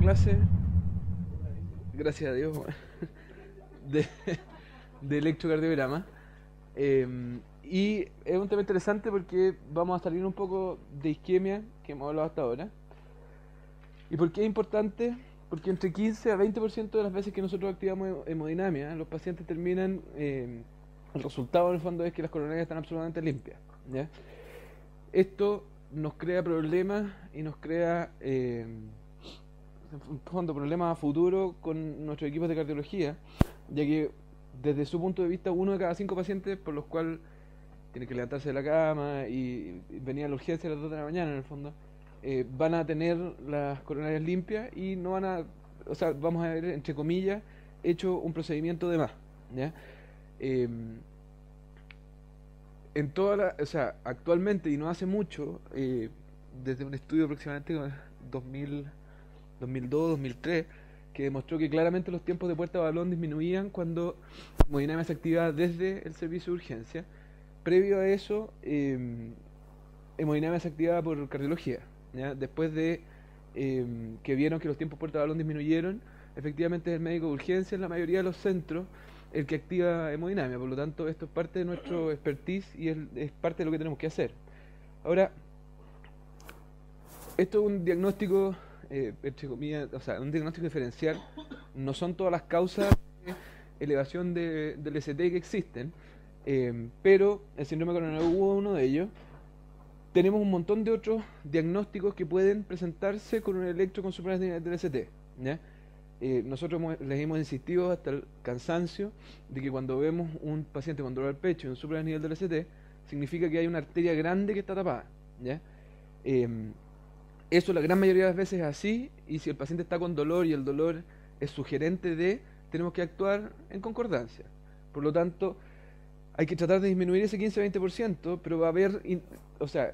clase, gracias a Dios, de, de electrocardiograma. Y es un tema interesante porque vamos a salir un poco de isquemia que hemos hablado hasta ahora. ¿Y por qué es importante? Porque entre 15 a 20% de las veces que nosotros activamos hemodinamia, los pacientes terminan, el resultado en el fondo es que las coronarias están absolutamente limpias, ¿ya? Esto nos crea problemas y nos crea, en fondo, problemas a futuro con nuestros equipos de cardiología, ya que desde su punto de vista, 1 de cada 5 pacientes por los cuales tiene que levantarse de la cama y venir a la urgencia a las 2 de la mañana en el fondo, van a tener las coronarias limpias y no van a, o sea, vamos a ver, entre comillas, hecho un procedimiento de más, ¿ya? Eh, en toda la, o sea, actualmente y no hace mucho, desde un estudio aproximadamente 2000, 2002, 2003, que demostró que claramente los tiempos de puerta de balón disminuían cuando hemodinamia se activaba desde el servicio de urgencia. Previo a eso, hemodinamia se activaba por cardiología, ¿ya? Después de que vieron que los tiempos puerta de balón disminuyeron, efectivamente es el médico de urgencia en la mayoría de los centros el que activa hemodinamia. Por lo tanto, esto es parte de nuestro expertise y es parte de lo que tenemos que hacer. Ahora, esto es un diagnóstico, entre comillas, o sea, un diagnóstico diferencial. No son todas las causas de elevación del ST que existen, pero el síndrome coronario agudo es uno de ellos. Tenemos un montón de otros diagnósticos que pueden presentarse con un electro con suprarrenal del ST, ¿ya? Nosotros les hemos insistido hasta el cansancio de que cuando vemos un paciente con dolor al pecho y un suprarrenal del ST, significa que hay una arteria grande que está tapada, ¿ya? Eso la gran mayoría de las veces es así, y si el paciente está con dolor y el dolor es sugerente de, tenemos que actuar en concordancia. Por lo tanto, hay que tratar de disminuir ese 15-20%, pero va a haber, o sea,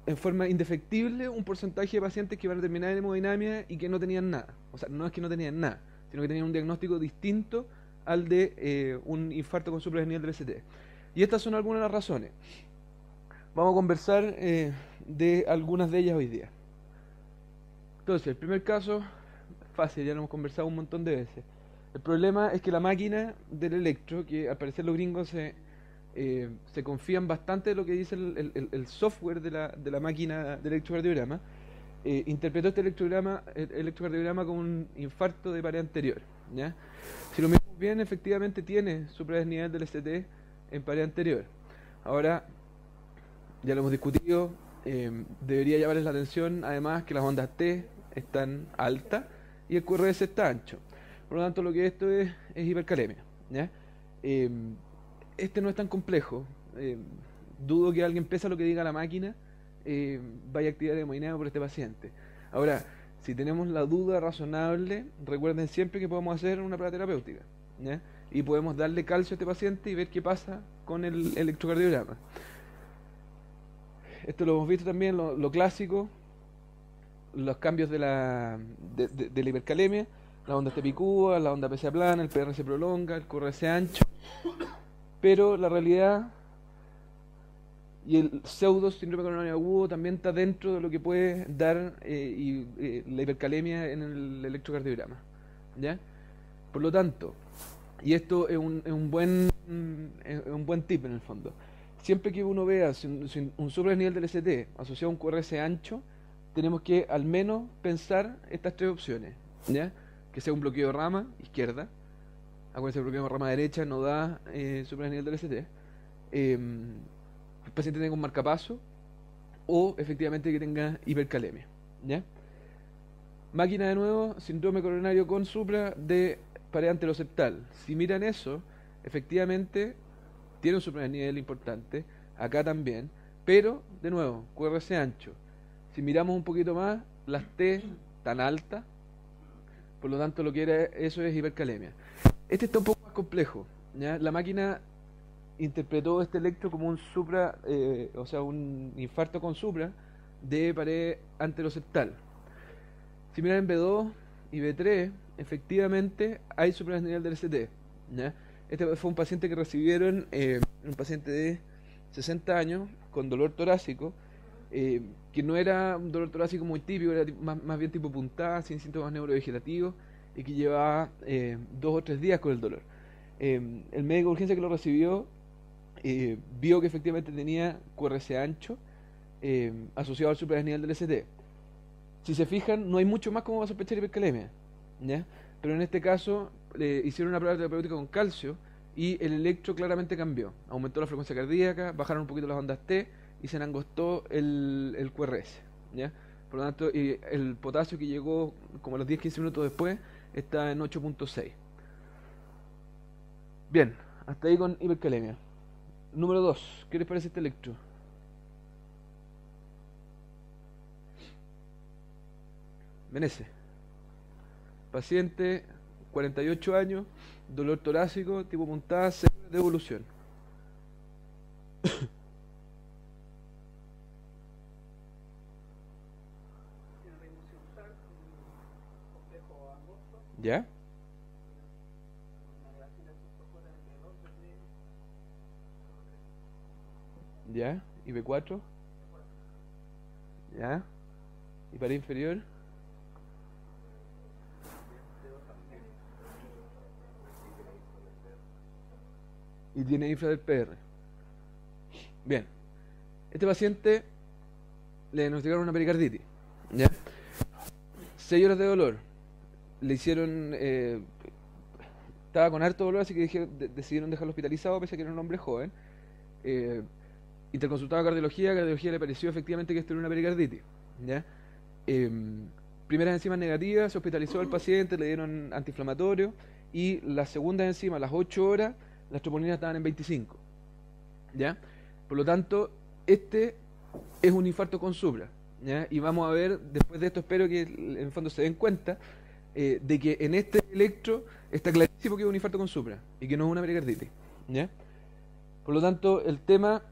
en forma indefectible, un porcentaje de pacientes que van a terminar en hemodinamia y que no tenían nada. O sea, no es que no tenían nada, sino que tenían un diagnóstico distinto al de un infarto con suprarrenal del ST. Y estas son algunas de las razones. Vamos a conversar de algunas de ellas hoy día. Entonces, el primer caso, fácil, ya lo hemos conversado un montón de veces. El problema es que la máquina del electro, que al parecer los gringos se confían bastante de lo que dice el software de la máquina del electrocardiograma, interpretó este electrocardiograma como un infarto de pared anterior, ¿ya? Si lo miramos bien, efectivamente tiene suprarrenal del ST en pared anterior. Ahora, ya lo hemos discutido, debería llamarles la atención además que las ondas T están altas y el QRS está ancho. Por lo tanto, lo que esto es hipercalemia, ¿ya? Este no es tan complejo. Dudo que alguien, pese a lo que diga la máquina, vaya a activar hemodinamia por este paciente. Ahora, si tenemos la duda razonable, recuerden siempre que podemos hacer una prueba terapéutica, ¿ya? Y podemos darle calcio a este paciente y ver qué pasa con el electrocardiograma. Esto lo hemos visto también, lo clásico, los cambios de la hipercalemia, la onda T picúa, la onda PCA plana, el PR se prolonga, el QRS ancho, pero la realidad y el pseudo síndrome coronario agudo también está dentro de lo que puede dar la hipercalemia en el electrocardiograma, ¿ya? Por lo tanto, y esto es un buen tip en el fondo, siempre que uno vea un suprarrenal del ST asociado a un QRS ancho, tenemos que al menos pensar estas tres opciones, ¿ya? Que sea un bloqueo de rama izquierda. Acuérdense, el bloqueo de rama derecha no da suprarrenal del ST. El paciente tenga un marcapaso o efectivamente que tenga hipercalemia, ¿ya? Máquina de nuevo, síndrome coronario con supra de pared anteroseptal. Si miran eso, efectivamente tiene un suprarrenal importante, acá también, pero de nuevo, QRS ancho. Si miramos un poquito más, las T tan altas, por lo tanto lo que era eso es hipercalemia. Este está un poco más complejo, ¿ya? La máquina interpretó este electro como un supra, o sea, un infarto con supra de pared anteroseptal. Si miran en B2 y B3, efectivamente hay suprarrenal del ST, ¿ya? Este fue un paciente que recibieron, un paciente de 60 años con dolor torácico, que no era un dolor torácico muy típico, era más bien tipo puntada, sin síntomas neurovegetativos, y que llevaba 2 o 3 días con el dolor. El médico de urgencia que lo recibió vio que efectivamente tenía QRS ancho asociado al supradesnivel del ST. Si se fijan, no hay mucho más como va a sospechar hipercalemia, ¿ya? Pero en este caso hicieron una prueba terapéutica con calcio y el electro claramente cambió. Aumentó la frecuencia cardíaca, bajaron un poquito las ondas T y se angostó el QRS, ¿ya? Por lo tanto, el potasio que llegó como a los 10-15 minutos después está en 8.6. Bien, hasta ahí con hipercalemia. Número 2, ¿qué les parece este electro? Menece. Paciente, 48 años, dolor torácico, tipo puntada, 6 horas de evolución. ¿Ya? ¿Ya? ¿Y B4? ¿Ya? ¿Y para inferior? Y tiene infra del PR. Bien. Este paciente le diagnosticaron una pericarditis. ¿Ya? 6 horas de dolor. Le hicieron... estaba con harto dolor, así que decidieron dejarlo hospitalizado, pese a que era un hombre joven. Interconsultado a cardiología le pareció efectivamente que esto era una pericarditis. ¿Ya? Primeras enzimas negativas, se hospitalizó al paciente, le dieron antiinflamatorio, y las segundas enzimas, a las 8 horas, las troponinas estaban en 25. ¿Ya? Por lo tanto, este es un infarto con supra. ¿Ya? Y vamos a ver, después de esto, espero que en el fondo se den cuenta de que en este electro está clarísimo que es un infarto con supra y que no es una pericarditis. ¿Ya? Por lo tanto, el tema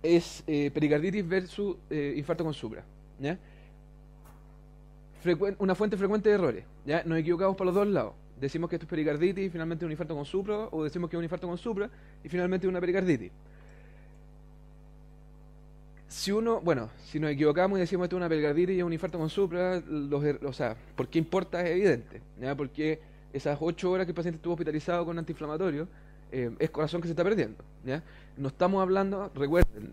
es pericarditis versus infarto con supra. ¿Ya? Una fuente frecuente de errores. ¿Ya? Nos equivocamos para los dos lados. Decimos que esto es pericarditis y finalmente es un infarto con supra, o decimos que es un infarto con supra y finalmente es una pericarditis. Si nos equivocamos y decimos esto es una pericarditis y es un infarto con supra, o sea, ¿por qué importa? Es evidente, ¿ya? Porque esas 8 horas que el paciente estuvo hospitalizado con antiinflamatorio es corazón que se está perdiendo, ¿ya? No estamos hablando, recuerden,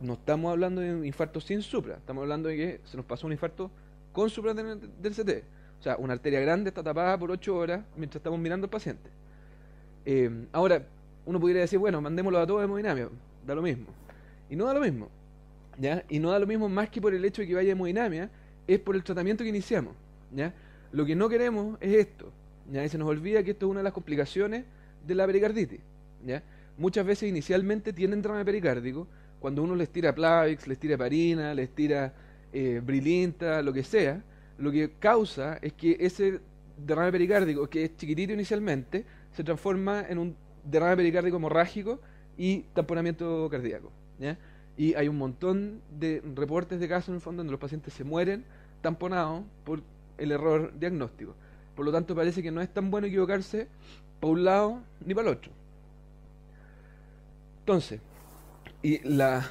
no estamos hablando de un infarto sin supra, estamos hablando de que se nos pasó un infarto con supra del CT. O sea, una arteria grande está tapada por 8 horas mientras estamos mirando al paciente. Ahora, uno pudiera decir, bueno, mandémoslo a todos de hemodinamia, da lo mismo. Y no da lo mismo. ¿Ya? Y no da lo mismo más que por el hecho de que vaya hemodinamia, es por el tratamiento que iniciamos. ¿Ya? Lo que no queremos es esto. ¿Ya? Y se nos olvida que esto es una de las complicaciones de la pericarditis. ¿Ya? Muchas veces inicialmente tienen derrame pericárdico, cuando uno les tira Plavix, les tira heparina, les tira Brilinta, lo que sea, lo que causa es que ese derrame pericárdico, que es chiquitito inicialmente, se transforma en un derrame pericárdico hemorrágico y tamponamiento cardíaco. ¿Ya? Y hay un montón de reportes de casos en el fondo donde los pacientes se mueren tamponados por el error diagnóstico. Por lo tanto, parece que no es tan bueno equivocarse para un lado ni para el otro. Entonces, y la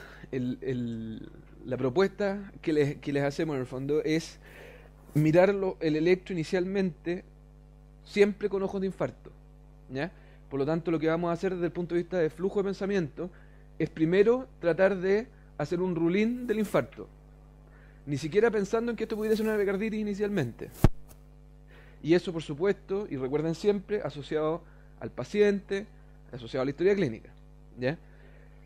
propuesta que les hacemos en el fondo es mirarlo el electro inicialmente siempre con ojos de infarto. ¿Ya? Por lo tanto, lo que vamos a hacer desde el punto de vista de flujo de pensamiento es primero tratar de hacer un rule-in del infarto, ni siquiera pensando en que esto pudiera ser una pericarditis inicialmente. Y eso, por supuesto, y recuerden siempre, asociado al paciente, asociado a la historia clínica. ¿Ya?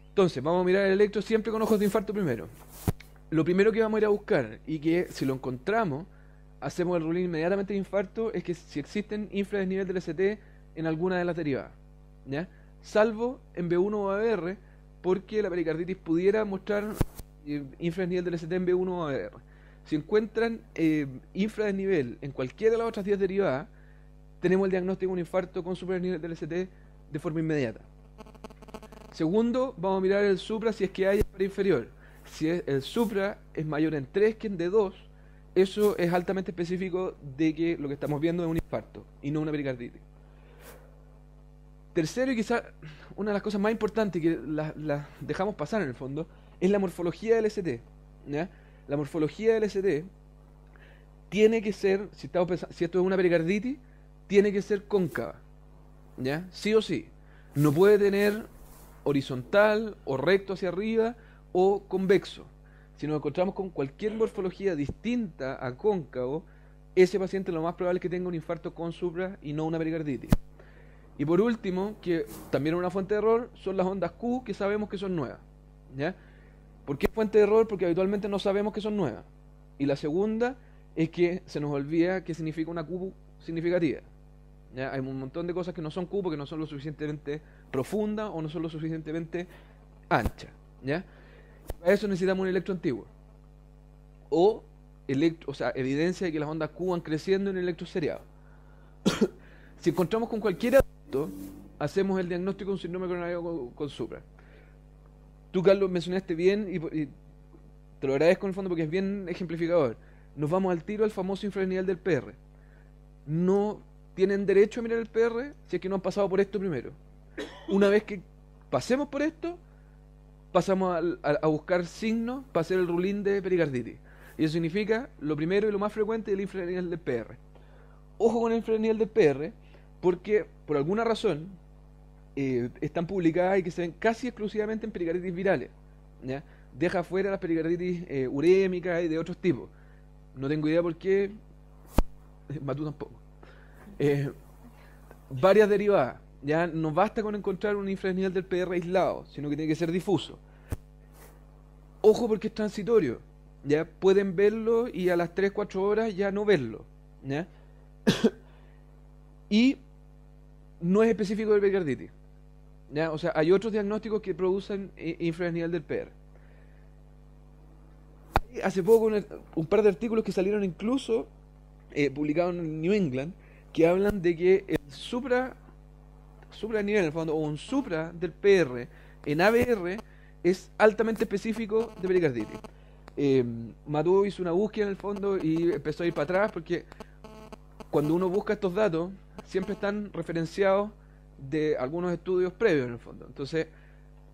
Entonces, vamos a mirar el electro siempre con ojos de infarto primero. Lo primero que vamos a ir a buscar, y que si lo encontramos, hacemos el rule-in inmediatamente de infarto, es que si existen infradesnivel del ST en alguna de las derivadas. ¿Ya? Salvo en B1 o ABR, porque la pericarditis pudiera mostrar infradesnivel del ST en B1 o ABR. Si encuentran infradesnivel en cualquiera de las otras 10 derivadas, tenemos el diagnóstico de un infarto con supradesnivel del ST de forma inmediata. Segundo, vamos a mirar el supra si es que hay para inferior. Si el supra es mayor en 3 que en D2, eso es altamente específico de que lo que estamos viendo es un infarto y no una pericarditis. Tercero, y quizás una de las cosas más importantes que las dejamos pasar en el fondo, es la morfología del ST. ¿ya? La morfología del LCD tiene que ser, si esto es una pericarditis, tiene que ser cóncava, ¿ya? Sí o sí. No puede tener horizontal o recto hacia arriba o convexo. Si nos encontramos con cualquier morfología distinta a cóncavo, ese paciente lo más probable es que tenga un infarto con supra y no una pericarditis. Y por último, que también es una fuente de error, son las ondas Q, que sabemos que son nuevas, ¿ya? ¿Por qué fuente de error? Porque habitualmente no sabemos que son nuevas. Y la segunda es que se nos olvida qué significa una Q significativa, ¿ya? Hay un montón de cosas que no son Q porque no son lo suficientemente profundas o no son lo suficientemente anchas, ¿ya? Para eso necesitamos un electro antiguo. O sea, evidencia de que las ondas Q van creciendo en el electro seriado. Si encontramos con cualquier adulto, hacemos el diagnóstico de un síndrome coronario con supra. Tú, Carlos, mencionaste bien y te lo agradezco en el fondo porque es bien ejemplificador. Nos vamos al tiro al famoso infranivel del PR. No tienen derecho a mirar el PR si es que no han pasado por esto primero. Una vez que pasemos por esto, pasamos a buscar signos para hacer el rulín de pericarditis. Y eso significa lo primero y lo más frecuente del infranivel del PR. Ojo con el infranivel del PR, porque por alguna razón están publicadas y que se ven casi exclusivamente en pericarditis virales, ¿ya? Deja afuera las pericarditis urémicas y de otros tipos. No tengo idea por qué, Matú tampoco. Varias derivadas. Ya no basta con encontrar un infranivel del PR aislado, sino que tiene que ser difuso. Ojo porque es transitorio. Ya pueden verlo y a las 3-4 horas ya no verlo, ¿ya? Y no es específico de pericarditis, ¿ya? O sea, hay otros diagnósticos que producen infranivel del PR. Hace poco un par de artículos que salieron incluso publicados en New England que hablan de que el supra nivel en el fondo o un supra del PR en ABR es altamente específico de pericarditis. Matú hizo una búsqueda en el fondo y empezó a ir para atrás porque cuando uno busca estos datos siempre están referenciados de algunos estudios previos en el fondo. Entonces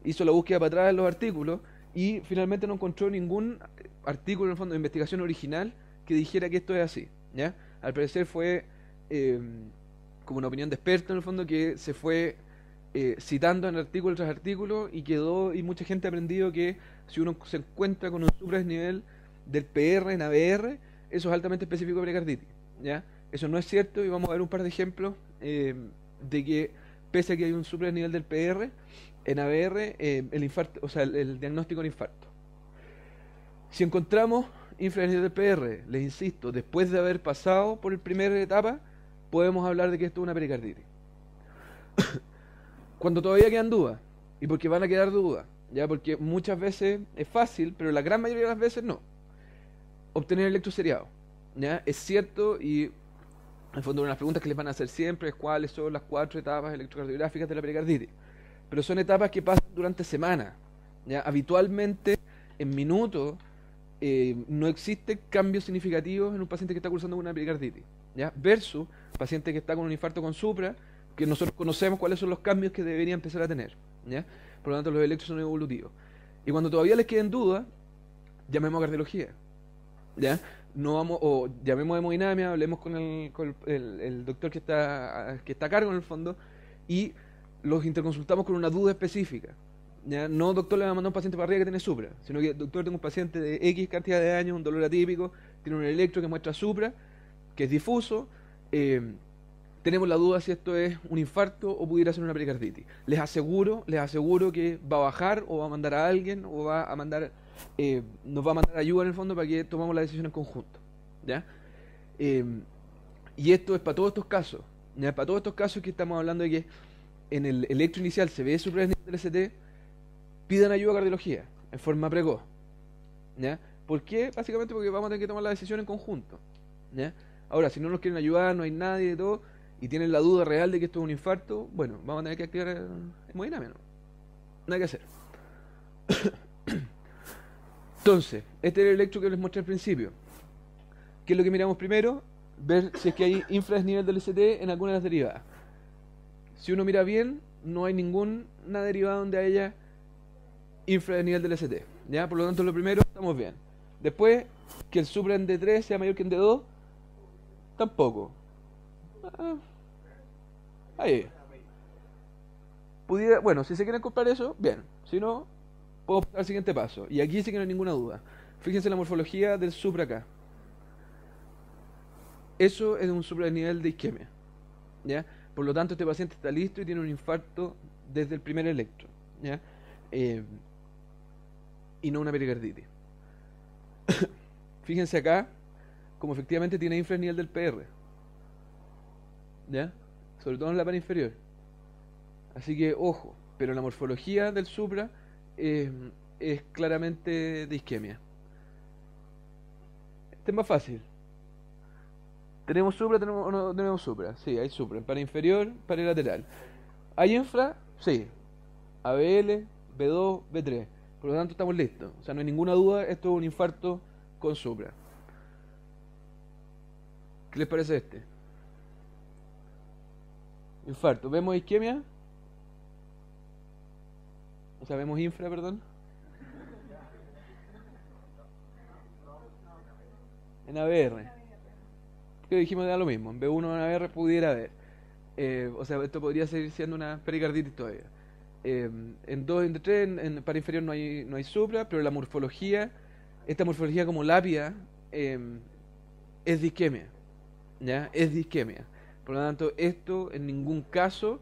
hizo la búsqueda para atrás en los artículos y finalmente no encontró ningún artículo en el fondo de investigación original que dijera que esto es así, ¿ya? Al parecer fue como una opinión de experto en el fondo que se fue citando en artículo tras artículo y quedó, y mucha gente ha aprendido que si uno se encuentra con un supradesnivel del PR en ABR, eso es altamente específico de pericarditis, ¿ya? Eso no es cierto y vamos a ver un par de ejemplos de que pese a que hay un supradesnivel del PR, en ABR el infarto, o sea, el diagnóstico de infarto. Si encontramos infranivel del PR, les insisto, después de haber pasado por la primera etapa, podemos hablar de que esto es una pericarditis. Cuando todavía quedan dudas, y porque van a quedar dudas, ya porque muchas veces es fácil, pero la gran mayoría de las veces no, obtener electroseriado, ¿ya? Es cierto, y en el fondo una de las preguntas que les van a hacer siempre es cuáles son las 4 etapas electrocardiográficas de la pericarditis. Pero son etapas que pasan durante semanas, ¿ya? Habitualmente, en minutos, no existen cambios significativos en un paciente que está cursando con una pericarditis, ¿ya? Versus paciente que está con un infarto con supra, que nosotros conocemos cuáles son los cambios que debería empezar a tener, ¿ya? Por lo tanto, los electros son evolutivos. Y cuando todavía les queden dudas, llamemos a cardiología, ¿ya? No vamos, o llamemos a hemodinamia, hablemos con el doctor que está a cargo en el fondo y los interconsultamos con una duda específica, ¿ya? No, doctor, le va a mandar un paciente para arriba que tiene supra, sino que, doctor, tengo un paciente de X cantidad de años, un dolor atípico, tiene un electro que muestra supra, que es difuso, tenemos la duda si esto es un infarto o pudiera ser una pericarditis. Les aseguro que va a bajar o va a mandar a alguien o va a mandar, nos va a mandar ayuda en el fondo para que tomemos la decisión en conjunto, ¿ya? Y esto es para todos estos casos, ¿ya? Para todos estos casos que estamos hablando de que en el electro inicial se ve supradesnivel del ST, pidan ayuda a cardiología en forma precoz, ¿ya? ¿Por qué? Básicamente porque vamos a tener que tomar la decisión en conjunto, ¿ya? Ahora, si no nos quieren ayudar, no hay nadie y todo, y tienen la duda real de que esto es un infarto, bueno, vamos a tener que activar hemodinamia, ¿no? Nada que hacer. Entonces, este es el electro que les mostré al principio. ¿Qué es lo que miramos primero? Ver si es que hay infradesnivel del ST en alguna de las derivadas. Si uno mira bien, no hay ninguna derivada donde haya infradesnivel del ST, ¿ya? Por lo tanto, lo primero, estamos bien. Después, que el supra en D3 sea mayor que en D2, tampoco. Ah, ahí. Pudiera, bueno, si se quieren comprar eso, bien. Si no, puedo pasar al siguiente paso. Y aquí sí que no hay ninguna duda. Fíjense la morfología del supra acá. Eso es un supranivel de isquemia, ¿ya? Por lo tanto, este paciente está listo y tiene un infarto desde el primer electro, ¿ya? Eh, y no una pericarditis. Fíjense acá, como efectivamente tiene infranivel del PR, ¿ya? Sobre todo en la par inferior. Así que, ojo, pero la morfología del supra eh, es claramente de isquemia. Este es más fácil. ¿Tenemos supra o no tenemos supra? Sí, hay supra. En par inferior, par lateral. ¿Hay infra? Sí. ABL, B2, B3. Por lo tanto, estamos listos. O sea, no hay ninguna duda, esto es un infarto con supra. ¿Qué les parece este? Infarto. ¿Vemos isquemia? O sea, vemos infra, perdón. En ABR. Que dijimos ya lo mismo. En B1 en ABR pudiera haber. O sea, esto podría seguir siendo una pericarditis todavía. En 2 en 3 en par inferior no hay supra, pero la morfología, esta morfología como lápida, es de isquemia, ¿ya? Es de isquemia. Por lo tanto, esto en ningún caso,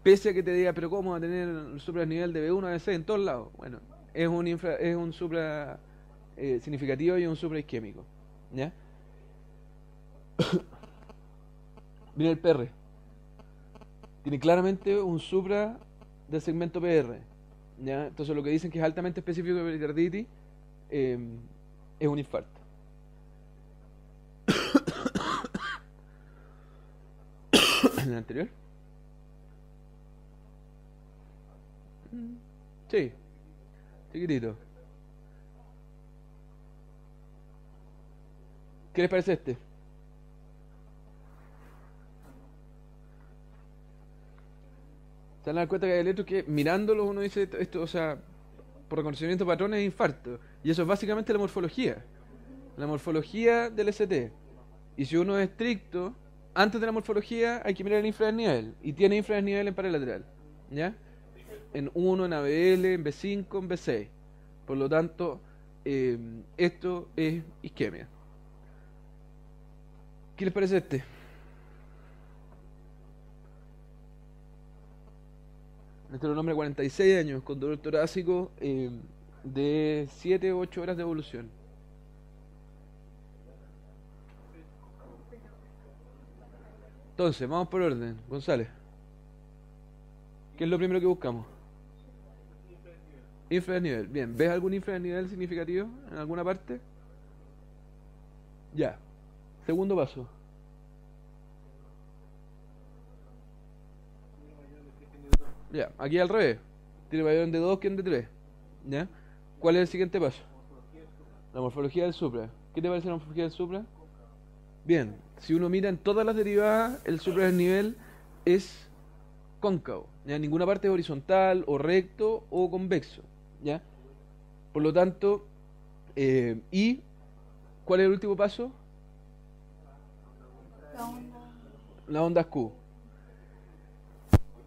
pese a que te diga, pero ¿cómo va a tener el supra a nivel de B1 a B6 en todos lados? Bueno, es un supra significativo y un supra isquémico, ¿ya? Viene el PR. Tiene claramente un supra del segmento PR, ¿ya? Entonces lo que dicen que es altamente específico de pericarditis eh, es un infarto. ¿En el anterior? Sí, chiquitito. ¿Qué les parece este? Se van a dar cuenta que hay electros que mirándolo uno dice esto, o sea, por reconocimiento de patrones es infarto. Y eso es básicamente la morfología. La morfología del ST. Y si uno es estricto, antes de la morfología hay que mirar el infradesnivel. Y tiene infradesnivel en pared lateral. ¿Ya? En 1, en ABL, en B5, en B6. Por lo tanto, esto es isquemia. ¿Qué les parece este? Este es un hombre de 46 años con dolor torácico de 7 u 8 horas de evolución. Entonces, vamos por orden. González, ¿qué es lo primero que buscamos? Infradesnivel. Bien, ¿ves algún infradesnivel significativo en alguna parte? Ya. Segundo paso. Ya, aquí al revés. Tiene mayor en D2 que en D3. ¿Ya? ¿Cuál es el siguiente paso? La morfología del supra. ¿Qué te parece la morfología del supra? Bien, si uno mira en todas las derivadas, el supradesnivel es cóncavo. ¿Ya? Ninguna parte es horizontal, o recto, o convexo. ¿Ya? Por lo tanto, ¿y cuál es el último paso? La onda Q.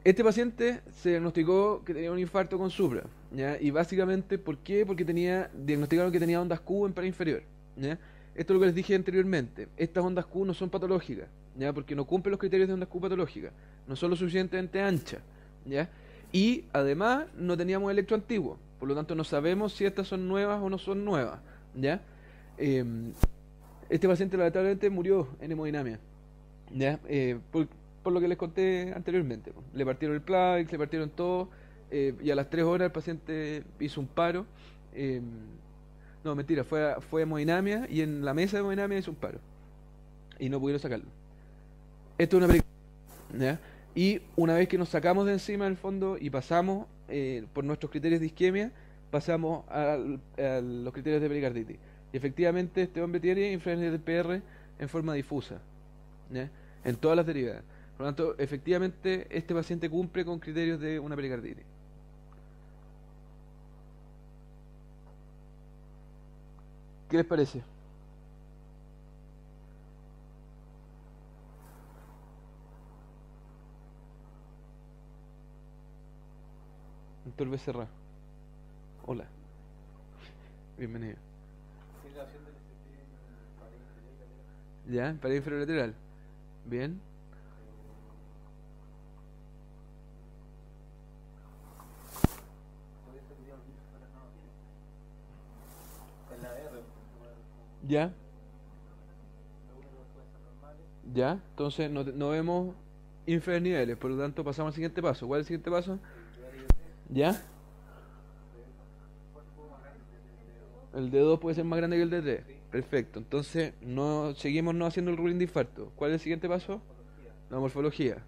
Este paciente se diagnosticó que tenía un infarto con supra, ¿ya? Y básicamente, ¿por qué? Porque diagnosticaron que tenía ondas Q en par inferior, ¿ya? Esto es lo que les dije anteriormente. Estas ondas Q no son patológicas, ¿ya? Porque no cumplen los criterios de ondas Q patológicas. No son lo suficientemente anchas, ¿ya? Y además no teníamos electro antiguo. Por lo tanto, no sabemos si estas son nuevas o no son nuevas, ¿ya? Este paciente lamentablemente murió en hemodinamia, ¿ya? Por lo que les conté anteriormente. Le partieron el Plavix, le partieron todo, y a las 3 horas el paciente hizo un paro. eh, no, mentira, fue a hemodinamia y en la mesa de hemodinamia hizo un paro. Y no pudieron sacarlo. Esto es una película. ¿Ya? Y una vez que nos sacamos de encima del fondo y pasamos por nuestros criterios de isquemia, pasamos a los criterios de pericarditis. Y efectivamente este hombre tiene infragenia del PR en forma difusa, ¿ya? En todas las derivadas. Por lo tanto, efectivamente este paciente cumple con criterios de una pericarditis. ¿Qué les parece? Doctor Becerra. Hola, bienvenido. ¿Ya? Pared inferior lateral. Bien. ¿Ya? ¿Ya? Entonces no vemos infraniveles, por lo tanto pasamos al siguiente paso. ¿Cuál es el siguiente paso? ¿Ya? El d 2 puede ser más grande que el d 3. Perfecto. Entonces no seguimos no haciendo el ruling de infarto. ¿Cuál es el siguiente paso? La morfología.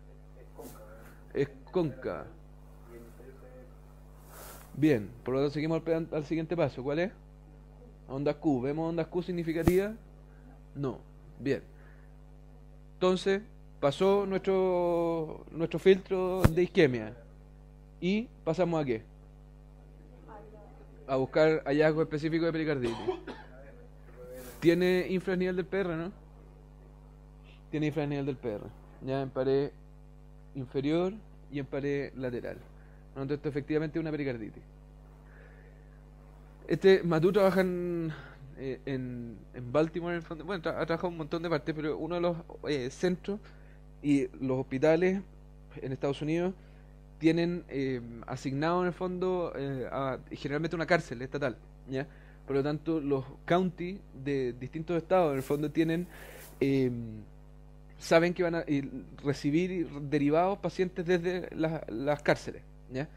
Es cóncava. Bien, por lo tanto seguimos al siguiente paso. ¿Cuál es? Ondas Q. ¿Vemos ondas Q significativas? No. Bien. Entonces pasó nuestro filtro de isquemia. ¿Y pasamos a qué? A buscar hallazgos específicos de pericarditis. Tiene infranivel del PR, ¿no? Tiene infranivel del PR. Ya en pared inferior y en pared lateral. Entonces esto efectivamente es una pericarditis. Matú trabaja en Baltimore, en el fondo. Bueno, ha trabajado en un montón de partes, pero uno de los centros y los hospitales en Estados Unidos tienen asignado en el fondo generalmente una cárcel estatal, ¿ya? Por lo tanto, los county de distintos estados en el fondo tienen eh, saben que van a recibir derivados pacientes desde las cárceles, ¿ya?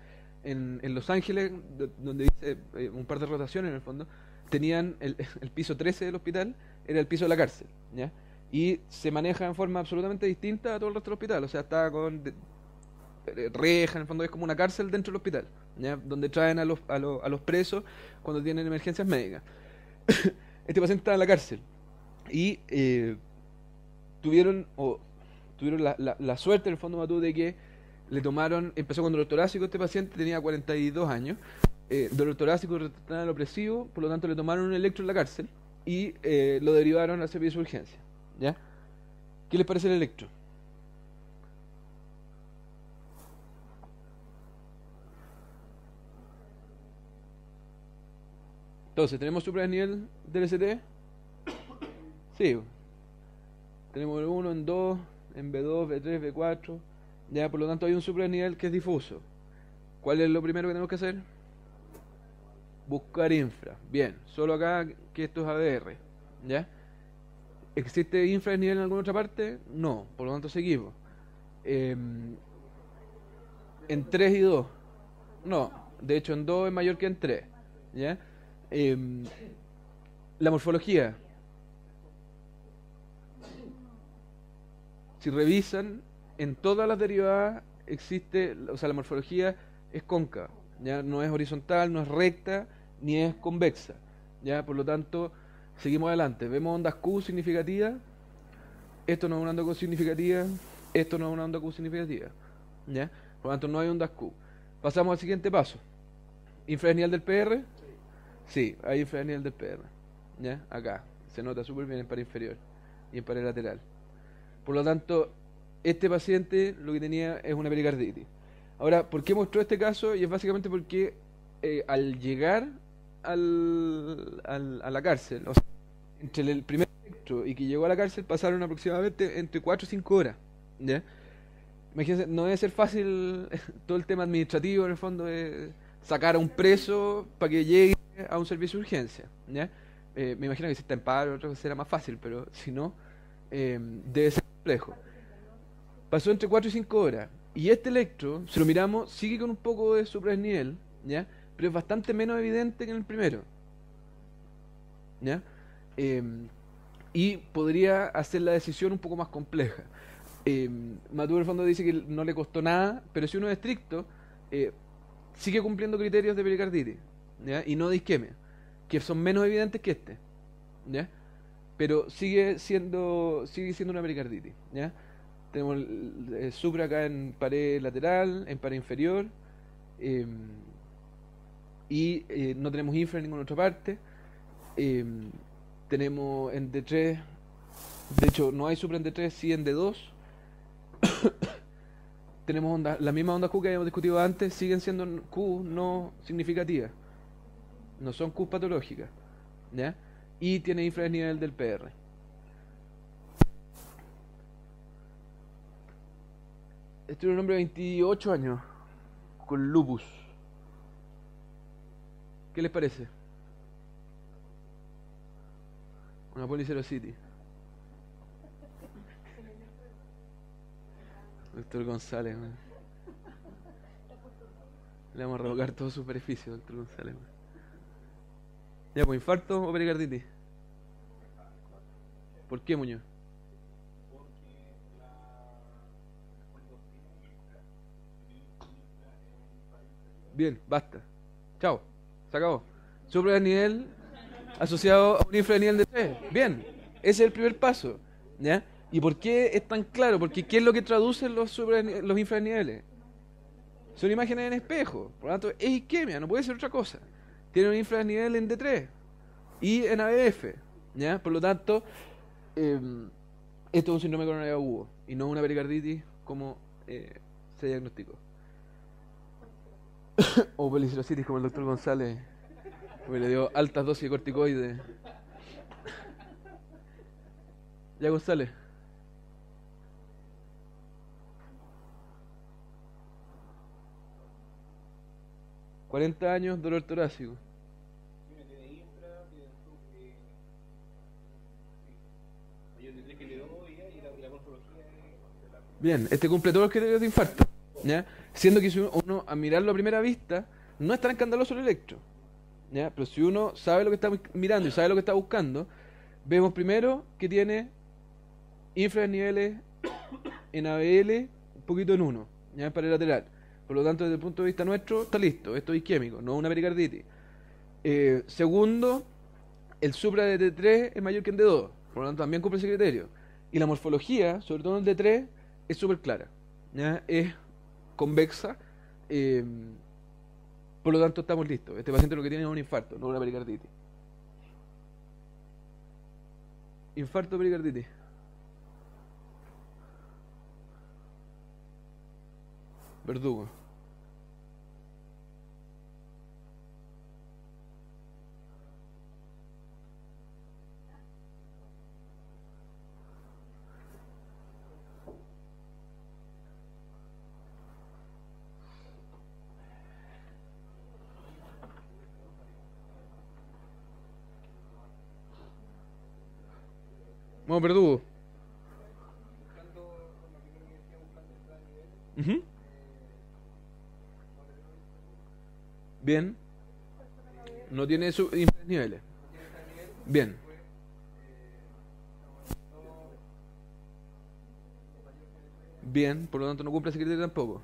En Los Ángeles, donde dice un par de rotaciones en el fondo, tenían el piso 13 del hospital, era el piso de la cárcel, ¿ya? Y se maneja en forma absolutamente distinta a todo el resto del hospital, o sea, está con reja, en el fondo es como una cárcel dentro del hospital, ¿ya? Donde traen a los presos cuando tienen emergencias médicas. Este paciente estaba en la cárcel y tuvieron la suerte en el fondo Matú de que empezó con dolor torácico. Este paciente tenía 42 años, dolor torácico renal opresivo, por lo tanto le tomaron un electro en la cárcel y lo derivaron al servicio de urgencia, ¿ya? ¿Qué les parece el electro? Entonces, ¿tenemos supranivel del ST? Sí, tenemos el 1 en 2, en B2, B3, B4. Ya, por lo tanto hay un supranivel que es difuso. ¿Cuál es lo primero que tenemos que hacer? Buscar infra. Bien, solo acá que esto es ABR. ¿Ya? ¿Existe infra de nivel en alguna otra parte? No, por lo tanto seguimos. En 3 y 2. No, de hecho en 2 es mayor que en 3. ¿Ya? Em, la morfología. Si revisan, en todas las derivadas existe, o sea, la morfología es cóncava, ya no es horizontal, no es recta, ni es convexa, ya por lo tanto, seguimos adelante. Vemos ondas Q significativas, esto no es una onda Q significativa, esto no es una onda Q significativa, ya, por lo tanto no hay ondas Q. Pasamos al siguiente paso. ¿Infragenial del PR? Sí, hay infragenial del PR, ya, acá, se nota súper bien en pared inferior y en pared lateral. Por lo tanto, este paciente lo que tenía es una pericarditis. Ahora, ¿por qué mostró este caso? Y es básicamente porque al llegar a la cárcel, o sea, entre el primer electro y que llegó a la cárcel pasaron aproximadamente entre 4 y 5 horas. ¿Ya? Imagínense, no debe ser fácil todo el tema administrativo, en el fondo, de sacar a un preso para que llegue a un servicio de urgencia. ¿Ya? Me imagino que si está en paro, otra cosa será más fácil, pero si no, debe ser complejo. Pasó entre 4 y 5 horas. Y este electro, si lo miramos, sigue con un poco de supranivel, ¿ya? Pero es bastante menos evidente que en el primero, ¿ya? Eh, y podría hacer la decisión un poco más compleja. Matú en el fondo dice que no le costó nada, pero si uno es estricto, eh, sigue cumpliendo criterios de pericarditis, ¿ya? Y no de isquemia, que son menos evidentes que este, ¿ya? Pero sigue siendo una pericarditis, ¿ya? Tenemos el supra acá en pared lateral, en pared inferior, eh, y no tenemos infra en ninguna otra parte. eh, Tenemos en D3, de hecho no hay supra en D3, sí en D2. Tenemos ondas, las mismas ondas Q que habíamos discutido antes, siguen siendo Q no significativas, no son Q patológicas, ¿ya? Y tiene infradesnivel del PR. Este es un hombre de 28 años, con lupus. ¿Qué les parece? Una policerosity. Doctor González, man. Le vamos a revocar todo su beneficio, doctor González, man. Ya, pues, ¿infarto o pericarditis? ¿Por qué, Muñoz? Bien, basta. Chao, se acabó. Supradesnivel asociado a un infradesnivel de 3. Bien, ese es el primer paso, ¿ya? ¿Y por qué es tan claro? Porque ¿qué es lo que traducen los infradesniveles? Son imágenes en espejo, por lo tanto es isquemia, no puede ser otra cosa. Tiene un infradesnivel en D3 y en ABF, ¿ya? Por lo tanto, esto es un síndrome coronario agudo y no una pericarditis como se diagnosticó. O policerositis como el doctor González, que le dio altas dosis de corticoides. Ya, González. 40 años, dolor torácico. Bien, este cumple todos los criterios de infarto, ¿ya? Siendo que si uno a mirarlo a primera vista, no es tan escandaloso el electro, ¿ya? Pero si uno sabe lo que está mirando y sabe lo que está buscando, vemos primero que tiene infraniveles en ABL, un poquito en 1, ¿ya? Para el lateral. Por lo tanto, desde el punto de vista nuestro, está listo, esto es isquémico, no una pericarditis. Segundo, el supra de D3 es mayor que en D2, por lo tanto también cumple ese criterio. Y la morfología, sobre todo en el D3, es súper clara, ¿ya? Es convexa, eh, por lo tanto estamos listos. Este paciente lo que tiene es un infarto, no una pericarditis. Infarto o pericarditis. Verdugo. Vamos, verdugo. Ujú. Bien. No tiene niveles. Bien. Bien, por lo tanto no cumple ese criterio tampoco.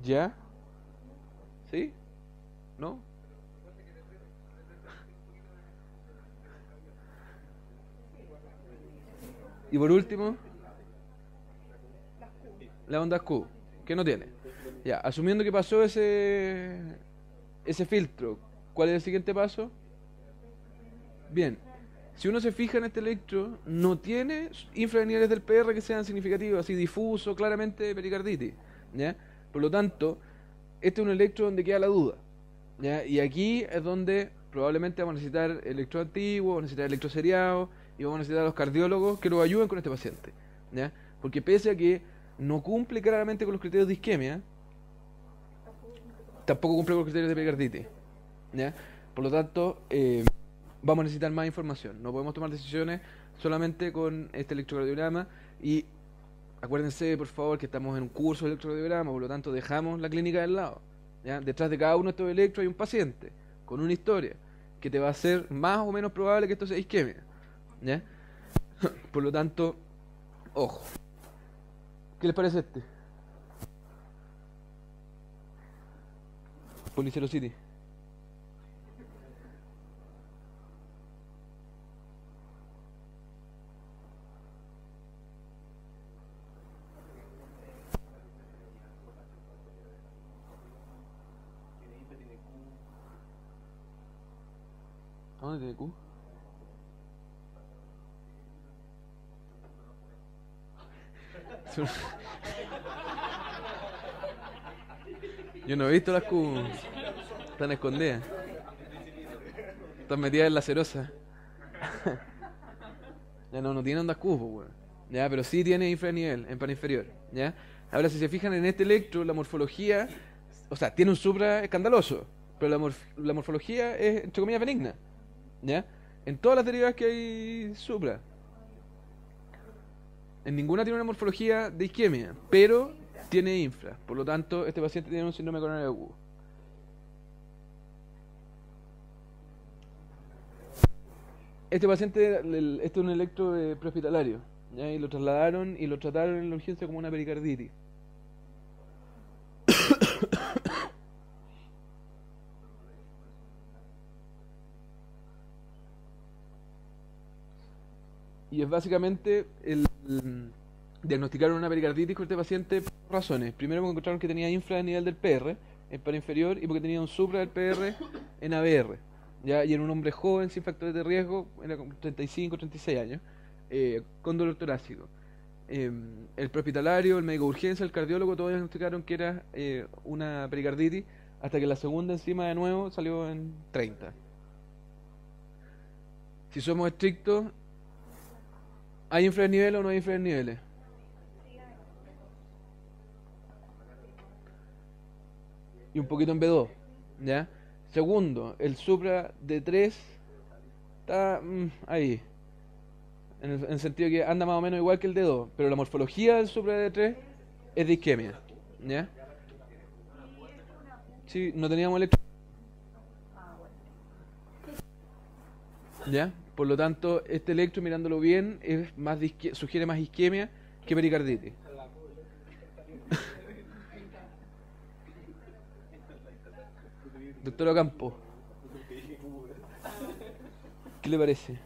¿Ya? ¿Sí? ¿No? Y por último, la onda Q, que no tiene. Ya, asumiendo que pasó ese filtro, ¿cuál es el siguiente paso? Bien, si uno se fija en este electro, no tiene infraniveles del PR que sean significativos, así difuso, claramente pericarditis, ¿ya? Por lo tanto, este es un electro donde queda la duda, ¿ya? Y aquí es donde probablemente vamos a necesitar electro antiguos, vamos a necesitar electroseriados y vamos a necesitar a los cardiólogos que nos ayuden con este paciente, ¿ya? Porque pese a que no cumple claramente con los criterios de isquemia, tampoco cumple con los criterios de pericarditis, ¿ya? Por lo tanto, vamos a necesitar más información. No podemos tomar decisiones solamente con este electrocardiograma. Y acuérdense, por favor, que estamos en un curso de electrocardiograma, por lo tanto, dejamos la clínica del lado, ¿ya? Detrás de cada uno de estos electros hay un paciente con una historia que te va a hacer más o menos probable que esto sea isquemia, ¿ya? Por lo tanto, ojo. ¿Qué les parece este? Policerosity. ¿Dónde tiene Q? Yo no he visto las Q. Están escondidas. Están metidas en la cerosa. Ya no tiene ondas Q, pues, weón. Ya, pero sí tiene infranivel en pan inferior. ¿Ya? Ahora, si se fijan en este electro, la morfología, o sea, tiene un supra escandaloso, pero la morfología es, entre comillas, benigna. ¿Ya? En todas las derivadas que hay supra. En ninguna tiene una morfología de isquemia, pero tiene infra. Por lo tanto, este paciente tiene un síndrome coronario agudo. Este paciente, este es un electro prehospitalario, ¿ya? Y lo trasladaron y lo trataron en la urgencia como una pericarditis. Y es básicamente diagnosticaron una pericarditis con este paciente por dos razones. Primero, porque encontraron que tenía infra a nivel del PR, en par inferior, y porque tenía un supra del PR en ABR. ¿Ya? Y era un hombre joven, sin factores de riesgo, era como 35, 36 años, con dolor torácico. El prehospitalario, el médico de urgencia, el cardiólogo, todos diagnosticaron que era una pericarditis, hasta que la segunda encima de nuevo salió en 30. Si somos estrictos, ¿hay infraniveles o no hay infraniveles? Y un poquito en B2, ¿ya? Segundo, el supra de 3 está ahí. En el sentido que anda más o menos igual que el de 2, pero la morfología del supra de 3 es de isquemia, ¿ya? Sí, no teníamos electro. ¿Ya? Por lo tanto, este electro, mirándolo bien, es más sugiere más isquemia que pericarditis. Doctor Ocampo, ¿qué le parece?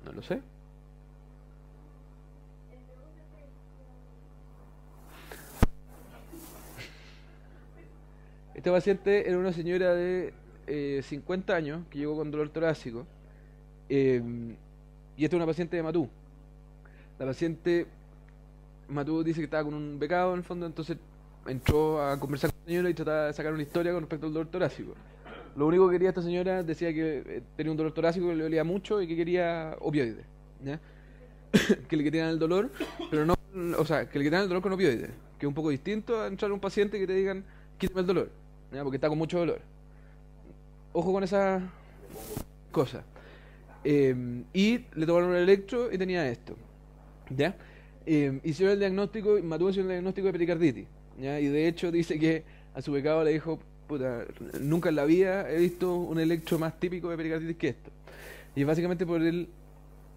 No lo sé. Esta paciente era una señora de 50 años que llegó con dolor torácico. Y esta es una paciente de Matú. La paciente Matú dice que estaba con un becado en el fondo, entonces entró a conversar con la señora y trataba de sacar una historia con respecto al dolor torácico. Lo único que quería esta señora, decía que tenía un dolor torácico que le dolía mucho y que quería opioides, ¿ya? Que le quitaran el dolor, pero no, o sea, que le quitaran el dolor con opioides, que es un poco distinto a entrar a un paciente que te digan, quítame el dolor, ¿ya? Porque está con mucho dolor. Ojo con esa cosa. Y le tomaron el electro y tenía esto, ¿ya? Hicieron el diagnóstico, Matú hizo el diagnóstico de pericarditis, ¿ya? Y de hecho dice que a su becado le dijo, puta, nunca en la vida he visto un electro más típico de pericarditis que esto. Y es básicamente por el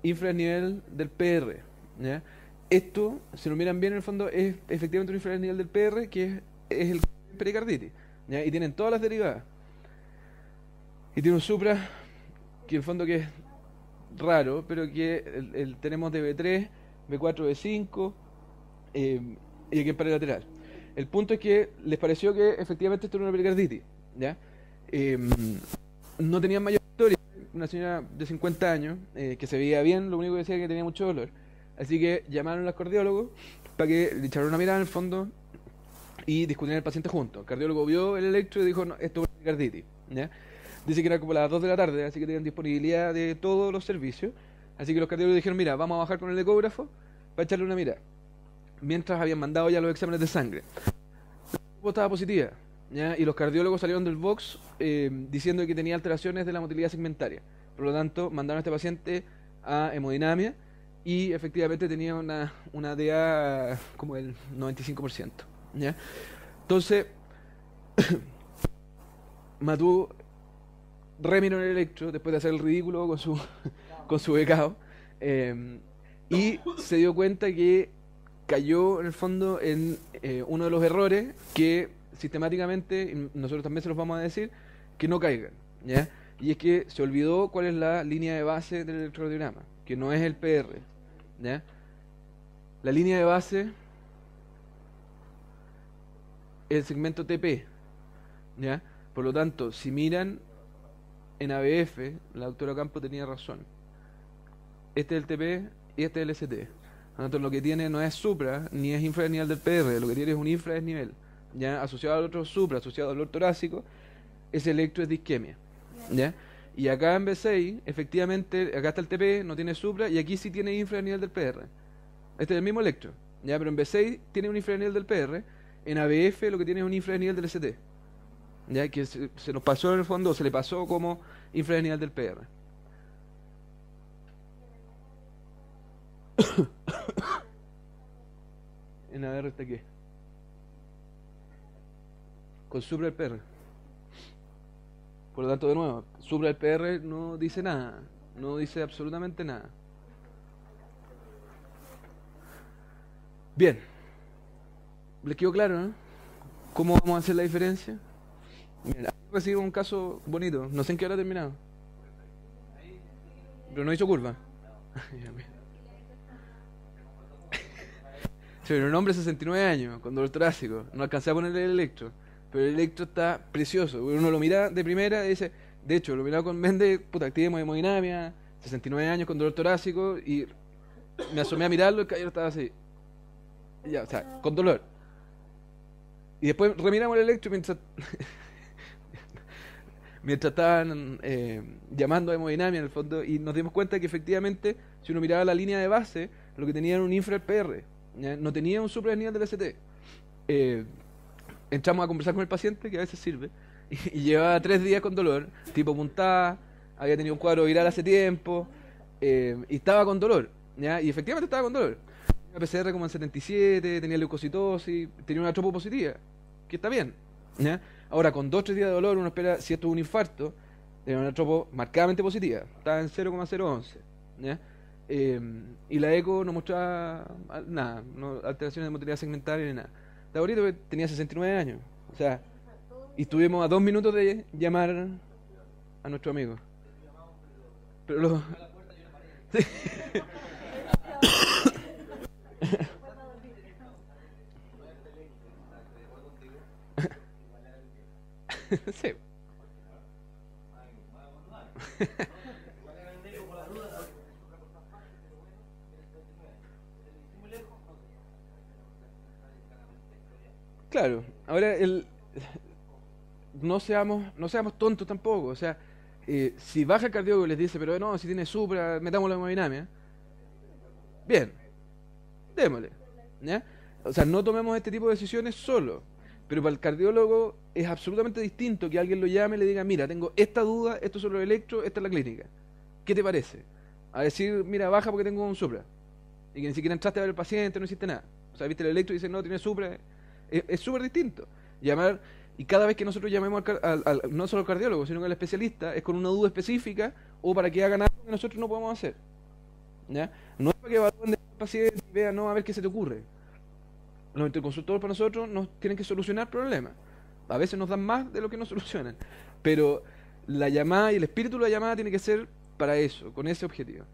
infranivel del PR, ¿ya? Esto, si lo miran bien en el fondo, es efectivamente un infranivel del PR, que es el pericarditis, ¿ya? Y tienen todas las derivadas. Y tiene un supra, que en el fondo que es raro, pero que tenemos de B3, B4, B5, y aquí en paralateral. El punto es que les pareció que efectivamente esto era una pericarditis, ¿ya? No tenían mayor historia, una señora de 50 años, que se veía bien, lo único que decía es que tenía mucho dolor. Así que llamaron al cardiólogo para que le echaran una mirada en el fondo y discutieran el paciente juntos. El cardiólogo vio el electro y dijo, no, esto es una pericarditis, ¿ya? Dice que era como las 2 de la tarde, así que tenían disponibilidad de todos los servicios. Así que los cardiólogos dijeron, mira, vamos a bajar con el ecógrafo para echarle una mirada. Mientras habían mandado ya los exámenes de sangre. La prueba estaba positiva, ¿ya? Y los cardiólogos salieron del box diciendo que tenía alteraciones de la motilidad segmentaria. Por lo tanto, mandaron a este paciente a hemodinamia y efectivamente tenía una DA como el 95%, ¿ya? Entonces, Matú remiró en el electro después de hacer el ridículo con su becado, y se dio cuenta que cayó en el fondo en uno de los errores que sistemáticamente, y nosotros también se los vamos a decir, que no caigan, ¿ya? Y es que se olvidó cuál es la línea de base del electrocardiograma, que no es el PR, ¿ya? La línea de base es el segmento TP, ¿ya? Por lo tanto, si miran en ABF, la doctora Campo tenía razón. Este es el TP y este es el ST. Por lo tanto, lo que tiene no es supra, ni es infradesnivel del PR, lo que tiene es un infradesnivel, ¿ya? Asociado al otro supra, asociado al dolor torácico, ese electro es de isquemia, ¿ya? Y acá en B6, efectivamente, acá está el TP, no tiene supra, y aquí sí tiene infradesnivel del PR. Este es el mismo electro, ¿ya? Pero en B6 tiene un infradesnivel del PR, en ABF lo que tiene es un infradesnivel del ST, ¿ya? Que se nos pasó en el fondo, se le pasó como infradesnivel del PR. En AR está qué? Con supra del PR. Por lo tanto, de nuevo, supra del PR no dice nada, no dice absolutamente nada. Bien, ¿les quedó claro, no? ¿Cómo vamos a hacer la diferencia? Mira, recibo un caso bonito, no sé en qué hora ha terminado, pero no hizo curva. Ya, mira. Sí, pero un hombre de 69 años, con dolor torácico, no alcancé a ponerle el electro, pero el electro está precioso. Uno lo mira de primera y dice, de hecho, lo miraba con Mende, puta, actividad de hemodinamia, 69 años con dolor torácico, y me asomé a mirarlo y el caballero estaba así, y ya, o sea, con dolor. Y después remiramos el electro mientras estaban llamando a hemodinamia en el fondo, y nos dimos cuenta que efectivamente, si uno miraba la línea de base, lo que tenía era un infra PR, ¿ya? No tenía un supradesnivel del ST. Entramos a conversar con el paciente, que a veces sirve, y llevaba 3 días con dolor, tipo puntada, había tenido un cuadro viral hace tiempo, y estaba con dolor, ¿ya? Y efectivamente estaba con dolor. Una PCR como en 77, tenía leucocitosis, tenía una tropo positiva, que está bien, ¿ya? Ahora, con 2 o 3 días de dolor, uno espera, si esto es un infarto, tenía una tropo marcadamente positiva, estaba en 0,011, ¿ya? Y la eco no mostraba nada, no, alteraciones de motilidad segmentaria ni nada. Está bonito que tenía 69 años, o sea, y estuvimos a 2 minutos de llamar a nuestro amigo. Pero lo... Sí. Claro, ahora no seamos tontos tampoco, o sea, si baja el cardiólogo y les dice, pero no, si tiene supra, metamos la hemodinamia, bien, démosle, ¿ya? O sea, no tomemos este tipo de decisiones solo, pero para el cardiólogo es absolutamente distinto que alguien lo llame y le diga, mira, tengo esta duda, esto sobre el electro, esta es la clínica, ¿qué te parece? A decir, mira, baja porque tengo un supra, y que ni siquiera entraste a ver al paciente, no hiciste nada, o sea, viste el electro y dice, no, tiene supra, es súper distinto. Llamar, y cada vez que nosotros llamemos no solo al cardiólogo, sino que al especialista, es con una duda específica o para que hagan algo que nosotros no podemos hacer, ¿ya? No es para que evalúen al paciente y vean, no, a ver qué se te ocurre. Los interconsultores para nosotros nos tienen que solucionar problemas. A veces nos dan más de lo que nos solucionan. Pero la llamada y el espíritu de la llamada tiene que ser para eso, con ese objetivo.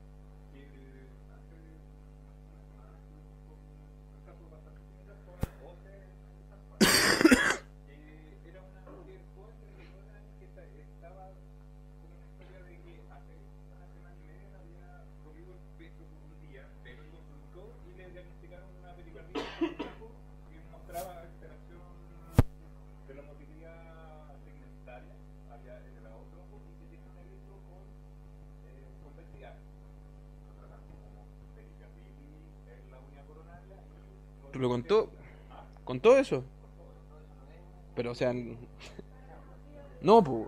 ¿Lo contó eso? Pero, o sea, no, pues.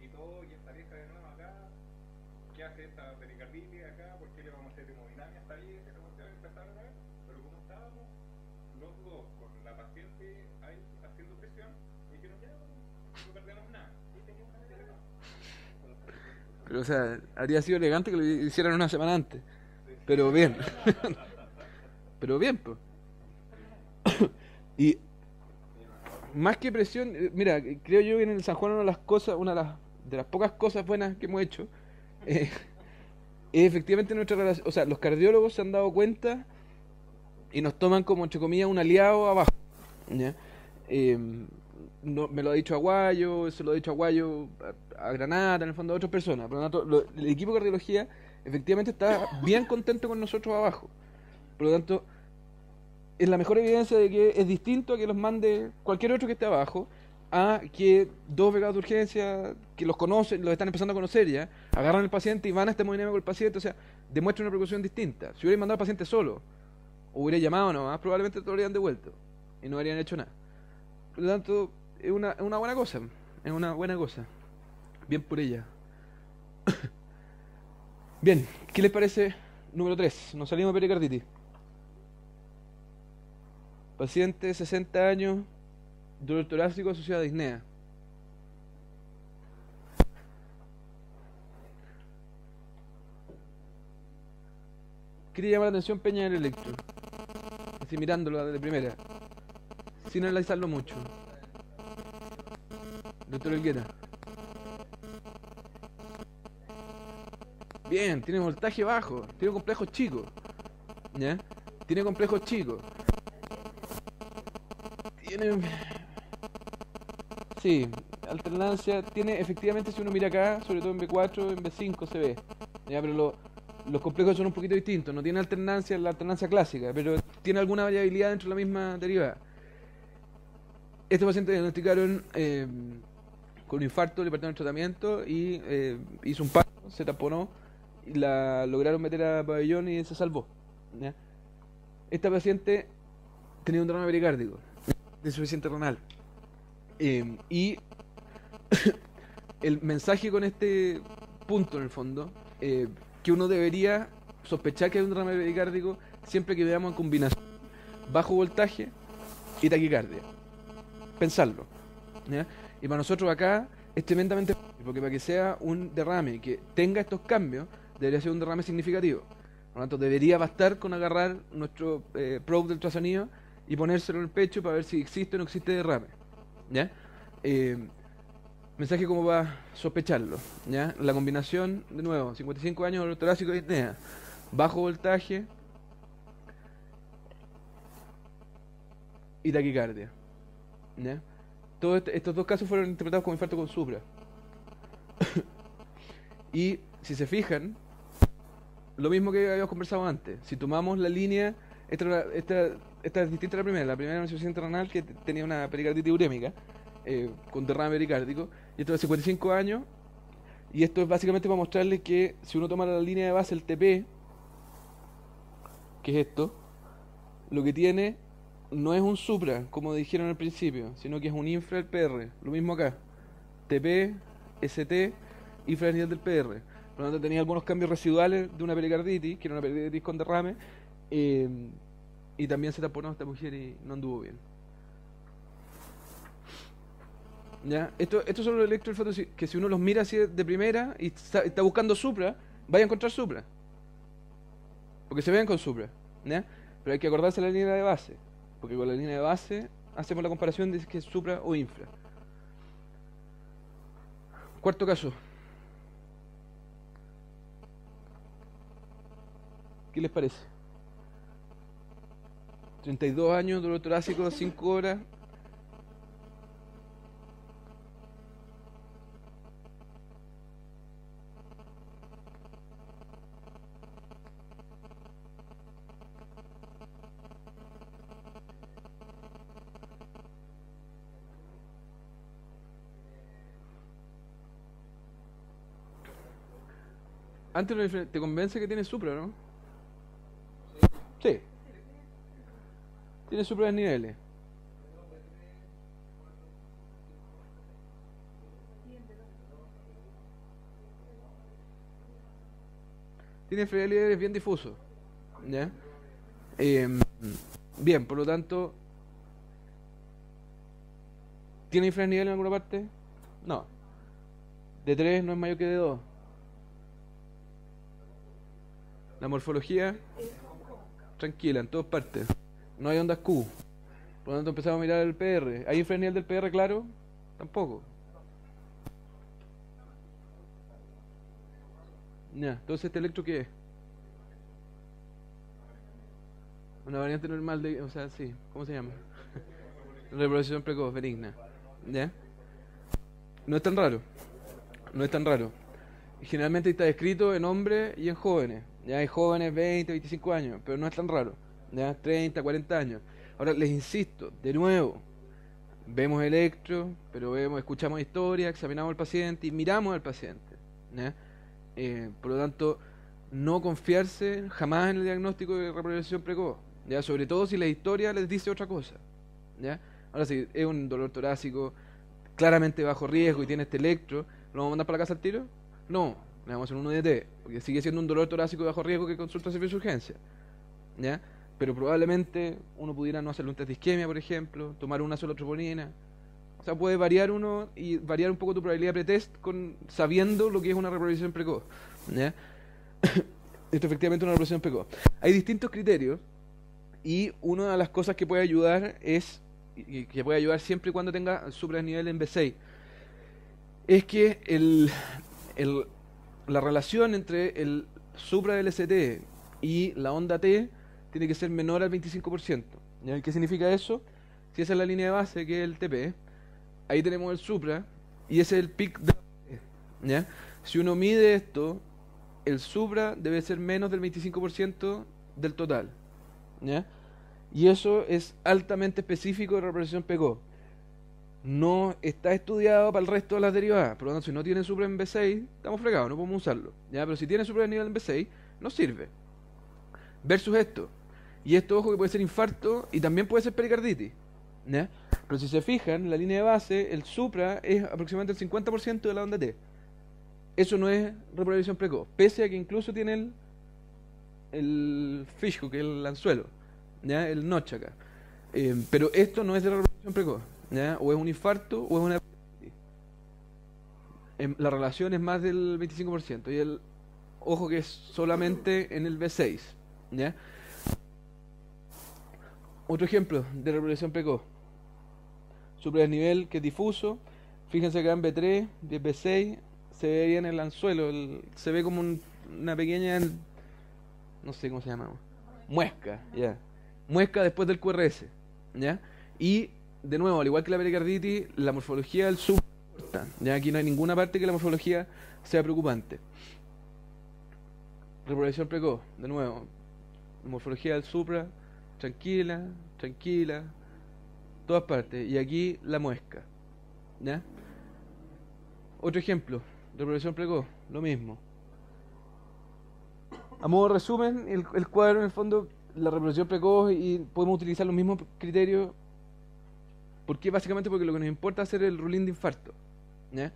Y todo, y esta vieja de nuevo acá, ¿qué hace esta Pero, o sea, habría sido elegante que lo hicieran una semana antes. Pero bien. Pero bien, pues. Y más que presión, mira, creo yo que en el San Juan de las pocas cosas buenas que hemos hecho, eh, es efectivamente nuestra relación. O sea, los cardiólogos se han dado cuenta y nos toman como, entre comillas, un aliado abajo. ¿Ya? Eh, no, me lo ha dicho Aguayo, se lo ha dicho Aguayo a Granata, en el fondo a otras personas. Por lo tanto, el equipo de cardiología efectivamente está bien contento con nosotros abajo. Por lo tanto, es la mejor evidencia de que es distinto a que los mande cualquier otro que esté abajo, a que dos becados de urgencia, que los conocen, los están empezando a conocer ya, agarran al paciente y van a este movimiento con el paciente, o sea, demuestra una precaución distinta. Si hubiera mandado al paciente solo, o hubiera llamado nomás, probablemente te lo habrían devuelto y no habrían hecho nada. Por lo tanto, es una buena cosa, es una buena cosa. Bien por ella. Bien, ¿qué les parece? Número 3, nos salimos de pericarditis. Paciente, 60 años, dolor torácico asociado a disnea. Quería llamar la atención Peña del Electro. Así mirándolo de primera, sin analizarlo mucho. Doctor Elguera. Bien, tiene voltaje bajo, tiene complejos chicos. ¿Ya? Tiene complejos chicos. Tiene... Sí, alternancia. Tiene, efectivamente, si uno mira acá, sobre todo en B4, en B5 se ve. ¿Ya? Pero los complejos son un poquito distintos. No tiene alternancia, la alternancia clásica, pero tiene alguna variabilidad dentro de la misma derivada. Este paciente diagnosticaron con un infarto, le partieron el tratamiento y hizo un paro, se taponó y la lograron meter a pabellón y se salvó. ¿Ya? Esta paciente tenía un derrame pericárdico, de insuficiencia renal. Y el mensaje con este punto, en el fondo, que uno debería sospechar que hay un derrame pericárdico siempre que veamos en combinación bajo voltaje y taquicardia. Pensarlo. ¿Ya? Y para nosotros acá es tremendamente fácil, porque para que sea un derrame que tenga estos cambios, debería ser un derrame significativo. Por lo tanto, debería bastar con agarrar nuestro probe de ultrasonido y ponérselo en el pecho para ver si existe o no existe derrame. ¿Ya? Mensaje como para sospecharlo. ¿Ya? La combinación, de nuevo, 55 años, dolor torácico y disnea, bajo voltaje y taquicardia. ¿Ya? Todos estos dos casos fueron interpretados como infarto con supra. Y si se fijan, lo mismo que habíamos conversado antes, si tomamos la línea, esta es distinta a la primera era una insuficiencia renal que tenía una pericarditis urémica, con derrame pericárdico, y esto de 55 años, y esto es básicamente para mostrarles que si uno toma la línea de base, el TP, que es esto, lo que tiene no es un supra, como dijeron al principio, sino que es un infra del PR. Lo mismo acá. TP, ST, infra nivel del PR. Por lo tanto, tenía algunos cambios residuales de una pericarditis, que era una pericarditis con derrame, y también se taponó esta mujer y no anduvo bien. ¿Ya? Estos son los electrofotos que si uno los mira así de primera y está buscando supra, vaya a encontrar supra. Porque se ven con supra. ¿Ya? Pero hay que acordarse de la línea de base. Porque con la línea de base hacemos la comparación de si es supra o infra. Cuarto caso. ¿Qué les parece? 32 años, dolor torácico, 5 horas. Antes te convence que tiene supra, ¿no? Sí. Tiene supra de niveles. Tiene infraniveles bien difusos. ¿Ya? Bien, por lo tanto, ¿tiene infranivel en alguna parte? No. D3 no es mayor que D2. La morfología, tranquila, en todas partes. No hay ondas Q. Por lo tanto empezamos a mirar el PR. ¿Hay infranivel del PR claro? Tampoco. Ya, entonces este electro ¿qué es? Una variante normal de, o sea, sí, ¿cómo se llama? Reproducción precoz, benigna. ¿Ya? No es tan raro. No es tan raro. Generalmente está descrito en hombres y en jóvenes. Ya hay jóvenes 20, 25 años, pero no es tan raro. Ya 30, 40 años. Ahora les insisto, de nuevo, vemos electro, pero escuchamos historia, examinamos al paciente y miramos al paciente. ¿Ya? Por lo tanto, no confiarse jamás en el diagnóstico de reproducción precoz. ¿Ya? Sobre todo si la historia les dice otra cosa. ¿Ya? Ahora, si es un dolor torácico claramente bajo riesgo y tiene este electro, ¿lo vamos a mandar para la casa al tiro? No, le vamos a hacer un UDT, porque sigue siendo un dolor torácico de bajo riesgo que consulta servicio de urgencia. ¿Ya? Pero probablemente uno pudiera no hacerle un test de isquemia, por ejemplo, tomar una sola troponina. O sea, puede variar uno y variar un poco tu probabilidad pretest sabiendo lo que es una reproducción precoz. ¿Ya? Esto efectivamente es una reproducción precoz. Hay distintos criterios y una de las cosas que puede ayudar es, y que puede ayudar siempre y cuando tenga supradesnivel en B6, es que la relación entre el supra del ST y la onda T tiene que ser menor al 25%. ¿Ya? ¿Qué significa eso? Si esa es la línea de base, que es el TP, ahí tenemos el supra y ese es el pic de la T. ¿Ya? Si uno mide esto, el supra debe ser menos del 25% del total. ¿Ya? Y eso es altamente específico de represión PECO. No está estudiado para el resto de las derivadas. Por lo tanto, si no tiene supra en B6, estamos fregados, no podemos usarlo. ¿Ya? Pero si tiene supra de nivel en B6, nos sirve. Versus esto. Y esto, ojo, que puede ser infarto y también puede ser pericarditis. ¿Ya? Pero si se fijan, la línea de base, el supra es aproximadamente el 50% de la onda T. Eso no es reproducción precoz, pese a que incluso tiene el fishhook, que es el anzuelo, ¿ya? El notch acá. Pero esto no es de reproducción precoz, ¿ya? O es un infarto o es una... La relación es más del 25% y el ojo que es solamente en el B6, ¿ya? Otro ejemplo de reproducción precoz. Supradesnivel que es difuso. Fíjense que en B3, B6 se ve bien el anzuelo, se ve como una pequeña, no sé cómo se llama, muesca, ya. Muesca después del QRS, ¿ya? Y, de nuevo, al igual que la pericarditis, la morfología del supra, ya aquí no hay ninguna parte que la morfología sea preocupante. Reproducción precoz, de nuevo, morfología del supra, tranquila, tranquila, todas partes, y aquí la muesca, ¿ya? Otro ejemplo, reproducción precoz, lo mismo. A modo de resumen, el cuadro en el fondo, la reproducción precoz, y podemos utilizar los mismos criterios. ¿Por qué? Básicamente porque lo que nos importa es hacer el ruling de infarto, ¿ya?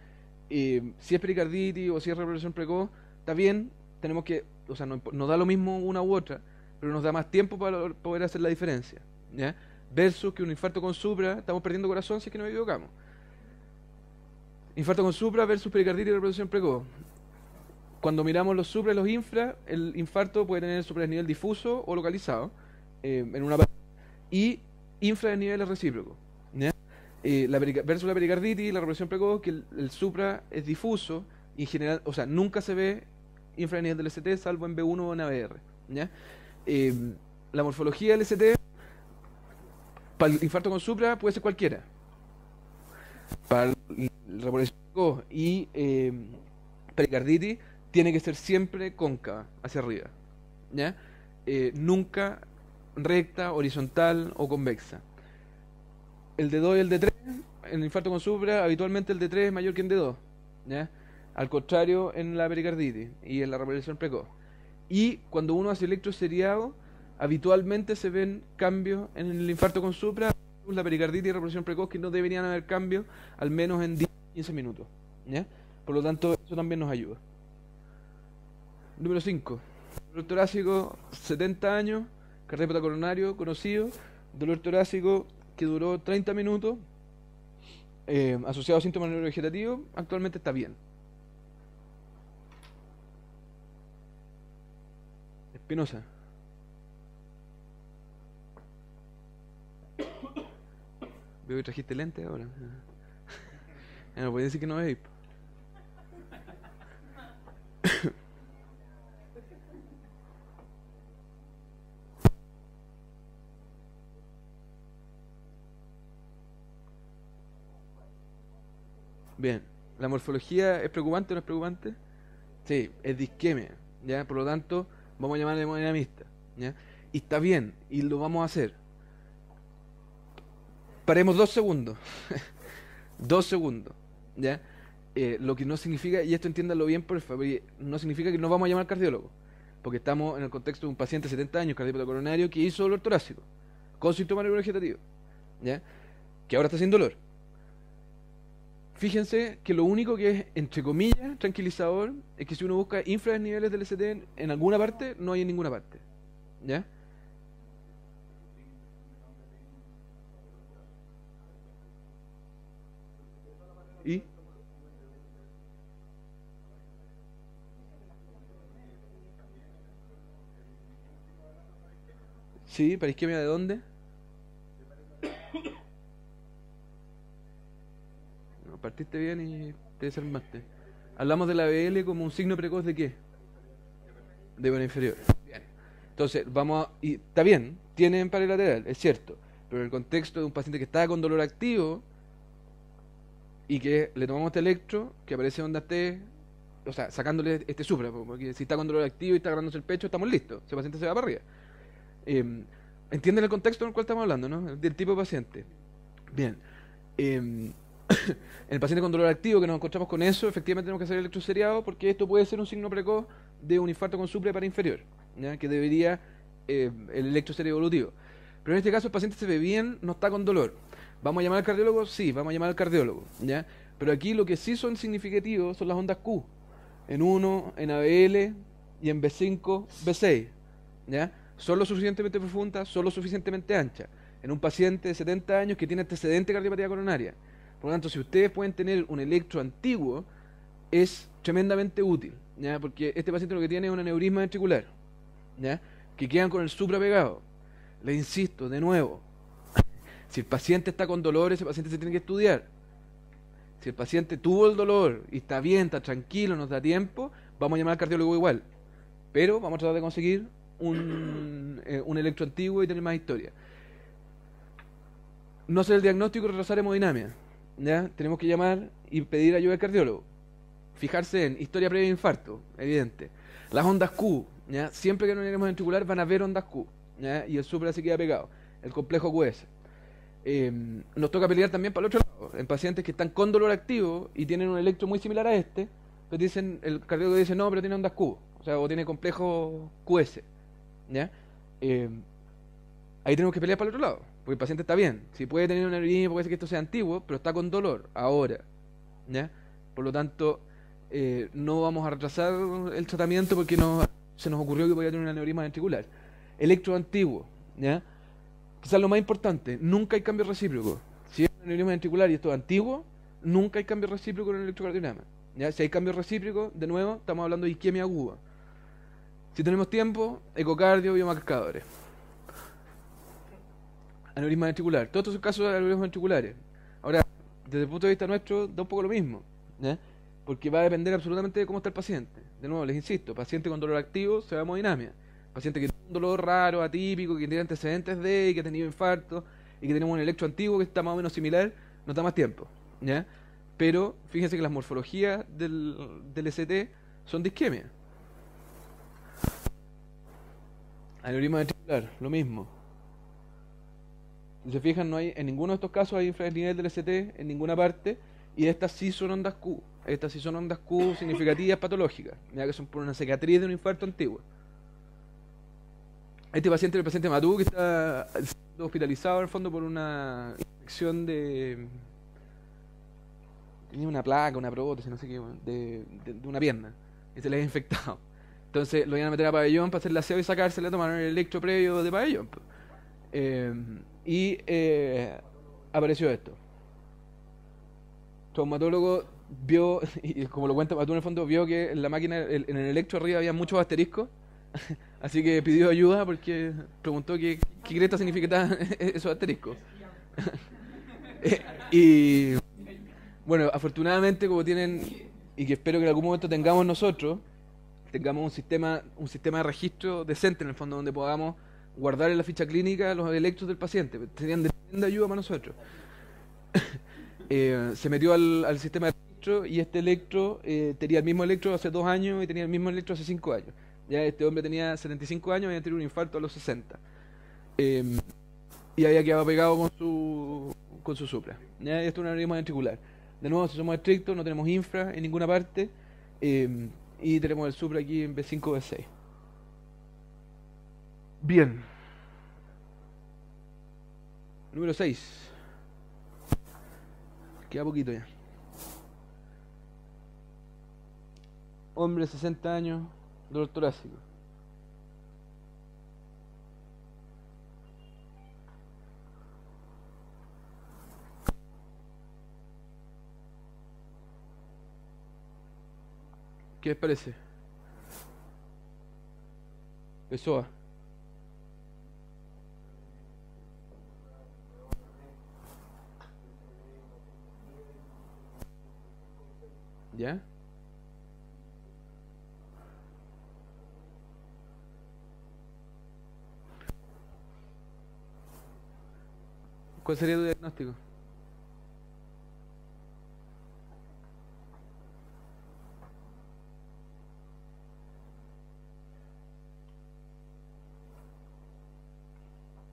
Si es pericarditis o si es reproducción precoz, está bien, tenemos que, o sea, nos da lo mismo una u otra, pero nos da más tiempo para poder hacer la diferencia, ¿ya? Versus que un infarto con supra, estamos perdiendo corazón si es que nos equivocamos. Infarto con supra versus pericarditis y reproducción precoz. Cuando miramos los supra y los infra, el infarto puede tener supradesnivel difuso o localizado en una y infradesnivel es recíproco, ¿ya? Versus la pericarditis y la reproducción precoz, que el supra es difuso y en general, o sea, nunca se ve infradesnivel del ST salvo en B1 o en ABR, ¿ya? La morfología del ST para el infarto con supra puede ser cualquiera. Para el reproducción precoz y pericarditis tiene que ser siempre cóncava, hacia arriba, ¿ya? Nunca recta, horizontal o convexa. El D2 y el D3, en el infarto con supra, habitualmente el D3 es mayor que el D2, ¿ya? Al contrario en la pericarditis y en la reproducción precoz. Y cuando uno hace electroseriado, habitualmente se ven cambios en el infarto con supra, la pericarditis y reproducción precoz, que no deberían haber cambios al menos en 10-15 minutos, ¿ya? Por lo tanto, eso también nos ayuda. Número 5. Dolor torácico, 70 años, cardiopata coronario, conocido. Dolor torácico que duró 30 minutos. asociado a síntomas neurovegetativos, actualmente está bien. Espinosa. Veo que trajiste lente ahora. Ya no puedes decir que no veis. Bien, ¿la morfología es preocupante o no es preocupante? Sí, es disquemia, ¿ya? Por lo tanto, vamos a llamarle hemodinamista, ¿ya? Y está bien, y lo vamos a hacer. Paremos 2 segundos. 2 segundos, ¿ya? Lo que no significa, y esto entiéndalo bien, por favor, no significa que no vamos a llamar al cardiólogo, porque estamos en el contexto de un paciente de 70 años, cardiópata coronario, que hizo dolor torácico, con síntomas neurovegetativos, ¿ya? Que ahora está sin dolor. Fíjense que lo único que es, entre comillas, tranquilizador, es que si uno busca infraniveles del ST en alguna parte, no hay en ninguna parte, ¿ya? ¿Y? ¿Sí? ¿Para isquemia de dónde? No, partiste bien y te desarmaste. Hablamos de la BL como un signo precoz de qué? De vena inferior. Bien. Entonces, vamos a... Y está bien, tiene empaque lateral, es cierto. Pero en el contexto de un paciente que está con dolor activo y que le tomamos este electro, que aparece onda T, o sea, sacándole este supra, porque si está con dolor activo y está agarrándose el pecho, estamos listos. Ese paciente se va para arriba. Eh, ¿Entienden el contexto en el cual estamos hablando, no? Del tipo de paciente. Bien. En el paciente con dolor activo que nos encontramos con eso, efectivamente tenemos que hacer electroseriado porque esto puede ser un signo precoz de un infarto con supra para inferior, ¿ya? Que debería el electroserio evolutivo. Pero en este caso el paciente se ve bien, no está con dolor. ¿Vamos a llamar al cardiólogo? Sí, vamos a llamar al cardiólogo, ¿ya? Pero aquí lo que sí son significativos son las ondas Q. En 1, en ABL y en B5, B6, ¿ya? Son lo suficientemente profundas, son lo suficientemente anchas. En un paciente de 70 años que tiene antecedente de cardiopatía coronaria. Por lo tanto, si ustedes pueden tener un electro antiguo, es tremendamente útil, ¿ya? Porque este paciente lo que tiene es un aneurisma ventricular, ¿ya? Que quedan con el supra pegado. Les insisto, de nuevo, si el paciente está con dolor, ese paciente se tiene que estudiar. Si el paciente tuvo el dolor y está bien, está tranquilo, nos da tiempo, vamos a llamar al cardiólogo igual. Pero vamos a tratar de conseguir un electro antiguo y tener más historia. No hacer el diagnóstico y retrasar hemodinamia, ¿ya? Tenemos que llamar y pedir ayuda al cardiólogo. Fijarse en historia previa de infarto, evidente. Las ondas Q, ¿ya? Siempre que no tenemos ventricular van a ver ondas Q, ¿ya? Y el supra se queda pegado. El complejo QS. Nos toca pelear también para el otro lado. En pacientes que están con dolor activo y tienen un electro muy similar a este, pues dicen, el cardiólogo dice, no, pero tiene ondas Q. O sea, o tiene complejo QS, ¿ya? Ahí tenemos que pelear para el otro lado, porque el paciente está bien. Si puede tener un aneurisma, puede ser que esto sea antiguo, pero está con dolor ahora, ¿ya? Por lo tanto, no vamos a retrasar el tratamiento porque se nos ocurrió que podía tener un aneurisma ventricular. Electro antiguo, ¿ya? Quizás lo más importante, nunca hay cambio recíproco. Si es un aneurisma ventricular y esto es antiguo, nunca hay cambio recíproco en el electrocardiograma, ¿ya? Si hay cambio recíproco, de nuevo, estamos hablando de isquemia aguda. Si tenemos tiempo, ecocardio, biomarcadores. Aneurisma ventricular. Todos estos son casos de aneurismas ventriculares. Ahora, desde el punto de vista nuestro, da un poco lo mismo, ¿ya? Porque va a depender absolutamente de cómo está el paciente. De nuevo, les insisto, paciente con dolor activo se va a hemodinamia. Paciente que tiene un dolor raro, atípico, que tiene antecedentes de y que ha tenido infarto y que tenemos un electro antiguo que está más o menos similar, nos da más tiempo, ¿ya? Pero fíjense que las morfologías del ST son de isquemia. Aneurisma ventricular, lo mismo. Si se fijan, no hay, en ninguno de estos casos hay infranivel del ST en ninguna parte, y estas sí son ondas Q. Estas sí son ondas Q significativas patológicas, ya que son por una cicatriz de un infarto antiguo. Este paciente es el paciente Matú que está siendo hospitalizado en el fondo por una infección de... Tenía una placa, una prótesis, no sé qué, de una pierna, y se le ha infectado. Entonces lo iban a meter a pabellón para hacer el aseo y sacársela, tomaron el electro previo de pabellón. Y apareció esto. traumatólogo vio, y como lo cuenta Matú en el fondo, vio que en la máquina, en el electro arriba había muchos asteriscos, así que pidió ayuda porque preguntó qué cresta significaba esos asteriscos. Y bueno, afortunadamente como tienen, y que espero que en algún momento tengamos nosotros, tengamos un sistema de registro decente en el fondo donde podamos guardar en la ficha clínica los electros del paciente. Serían de tremenda ayuda para nosotros. Se metió al sistema de registro y este electro tenía el mismo electro hace 2 años y tenía el mismo electro hace 5 años. Ya este hombre tenía 75 años y había tenido un infarto a los 60. Y había quedado pegado con su supra. ¿Ya? Esto es un aneurisma ventricular. De nuevo, si somos estrictos, no tenemos infra en ninguna parte. Y tenemos el supra aquí en B5, B6. Bien. Número 6. Queda poquito ya. Hombre, 60 años, dolor torácico. ¿Qué les parece? Pessoa. ¿Ya? ¿Cuál sería tu diagnóstico?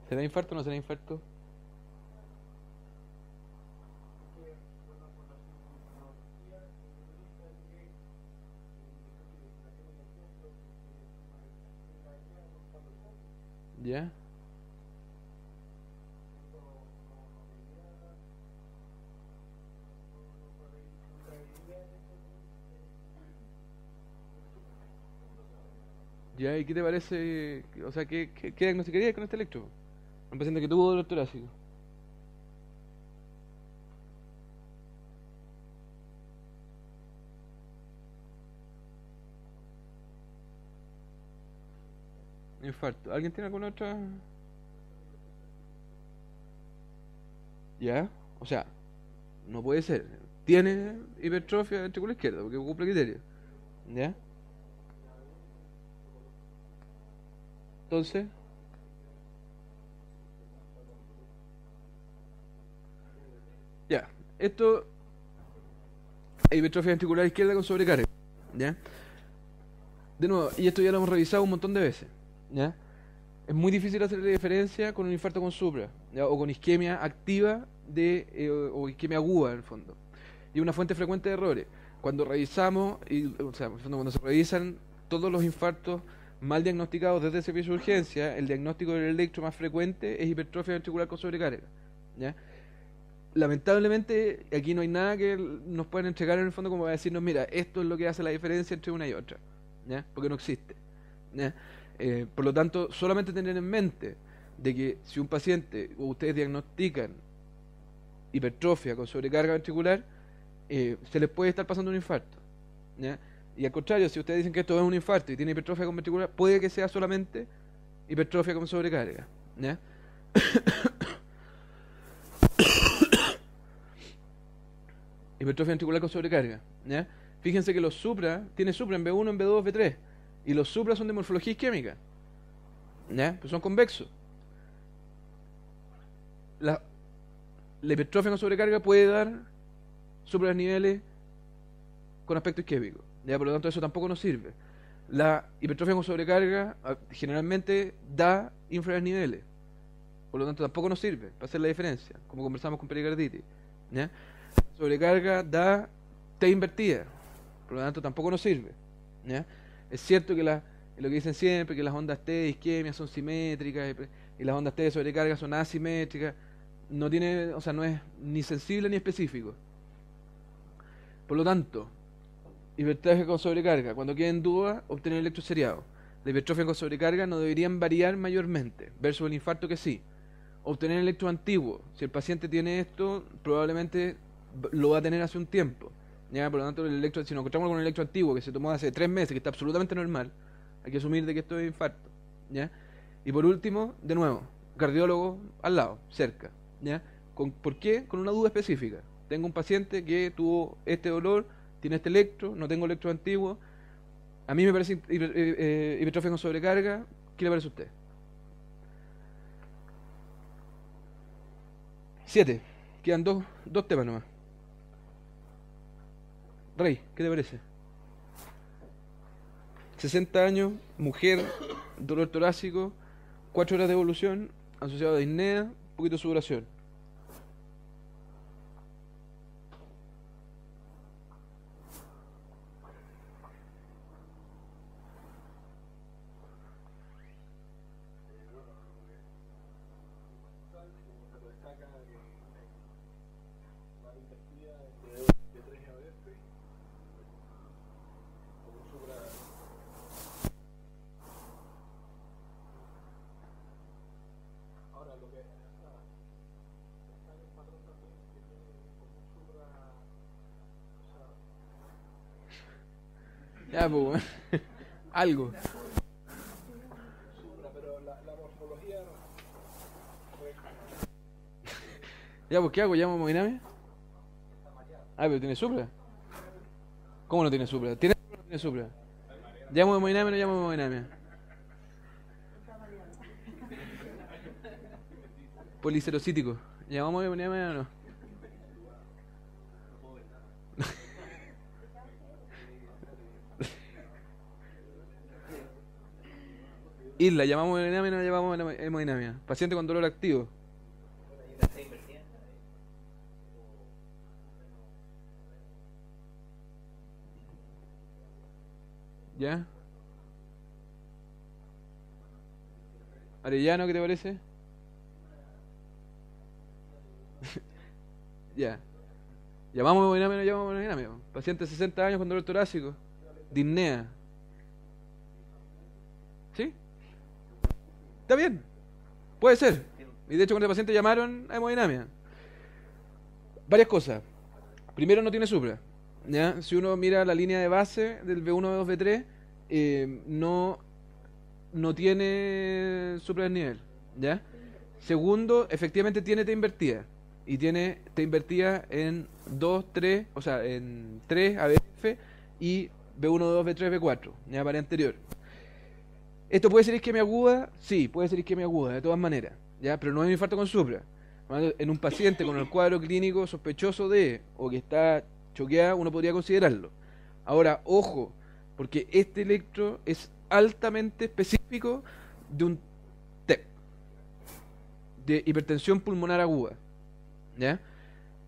¿Será infarto o no será infarto? ¿Ya? ¿Ya? ¿Y qué te parece? O sea, ¿qué diagnosticarías con este electro? Un paciente que tuvo dolor torácico. Infarto. ¿Alguien tiene alguna otra? ¿Ya? O sea, no puede ser. Tiene hipertrofia ventricular izquierda porque cumple criterio. ¿Ya? Entonces, ya. Esto es hipertrofia ventricular izquierda con sobrecarga. ¿Ya? De nuevo, y esto ya lo hemos revisado un montón de veces. ¿Ya? Es muy difícil hacer la diferencia con un infarto con supra, ¿ya? O con isquemia activa o isquemia aguda en el fondo. Y una fuente frecuente de errores. Cuando revisamos, o sea, en el fondo, cuando se revisan todos los infartos mal diagnosticados desde el servicio de urgencia, el diagnóstico del electro más frecuente es hipertrofia ventricular con sobrecarga. ¿Ya? Lamentablemente, aquí no hay nada que nos puedan entregar en el fondo como para decirnos, mira, esto es lo que hace la diferencia entre una y otra. ¿Ya? Porque no existe. ¿Ya? Por lo tanto, solamente tener en mente de que si un paciente o ustedes diagnostican hipertrofia con sobrecarga ventricular, se les puede estar pasando un infarto. ¿Ya? Y al contrario, si ustedes dicen que esto es un infarto y tiene hipertrofia con ventricular, puede que sea solamente hipertrofia con sobrecarga. ¿Ya? Hipertrofia ventricular con sobrecarga. ¿Ya? Fíjense que los supra, tiene supra en B1, en B2, B3. Y los supra son de morfología isquémica. ¿Ya? Pues son convexos. La, la hipertrofia con sobrecarga puede dar supraniveles con aspecto isquémico. ¿Ya? Por lo tanto, eso tampoco nos sirve. La hipertrofia con sobrecarga generalmente da infraniveles. Por lo tanto, tampoco nos sirve para hacer la diferencia, como conversamos con pericarditis. ¿Ya? La sobrecarga da T invertida. Por lo tanto, tampoco nos sirve. ¿Ya? Es cierto que lo que dicen siempre, que las ondas T de isquemia son simétricas y las ondas T de sobrecarga son asimétricas. No tiene, o sea, no es ni sensible ni específico. Por lo tanto, hipertrofia con sobrecarga, cuando quede en duda, obtener electroseriado. La hipertrofia con sobrecarga no deberían variar mayormente, versus el infarto que sí. Obtener electro antiguo. Si el paciente tiene esto, probablemente lo va a tener hace un tiempo. ¿Ya? Por lo tanto, si nos encontramos con un electro antiguo que se tomó hace 3 meses, que está absolutamente normal, hay que asumir de que esto es infarto. ¿Ya? Y por último, de nuevo, cardiólogo al lado, cerca. ¿Ya? ¿Por qué? Con una duda específica. Tengo un paciente que tuvo este dolor, tiene este electro, no tengo electro antiguo. A mí me parece hipertrofia con sobrecarga. ¿Qué le parece a usted? 7. Quedan dos temas nomás. Rey, ¿qué te parece? 60 años, mujer, dolor torácico, 4 horas de evolución, asociado a disnea, poquito de sudoración. Ya, pues, weón. Algo. Ya, pues, ¿qué hago? ¿Llamo a hemodinamia? Ah, pero tiene supra. ¿Cómo no tiene supra? ¿Tiene supra o no tiene supra? ¿Llamo a hemodinamia o no llamo a hemodinamia? Policerocítico. ¿Llamamos a hemodinamia o no? Isla, ¿llamamos a hemodinamia o no llamamos a hemodinamia? Paciente con dolor activo. ¿Ya? Arellano, ¿qué te parece? Ya. ¿Llamamos a hemodinamia o no llamamos a hemodinamia? Paciente de 60 años con dolor torácico. Disnea. ¿Sí? Está bien. Puede ser. Y de hecho con el paciente llamaron a hemodinamia. Varias cosas. Primero, no tiene supra. ¿Ya? Si uno mira la línea de base del V1, V2, V3, no tiene supra del nivel. ¿Ya? Segundo, efectivamente tiene T invertida. Y tiene T invertida en 2, 3, o sea, en 3 ABF y V1, V2, V3, V4, ya para anterior. ¿Esto puede ser isquemia aguda? Sí, puede ser isquemia aguda, de todas maneras, ¿ya? Pero no es un infarto con supra. En un paciente con el cuadro clínico sospechoso de, o que está choqueada, uno podría considerarlo. Ahora, ojo, porque este electro es altamente específico de un TEP, de hipertensión pulmonar aguda, ¿ya?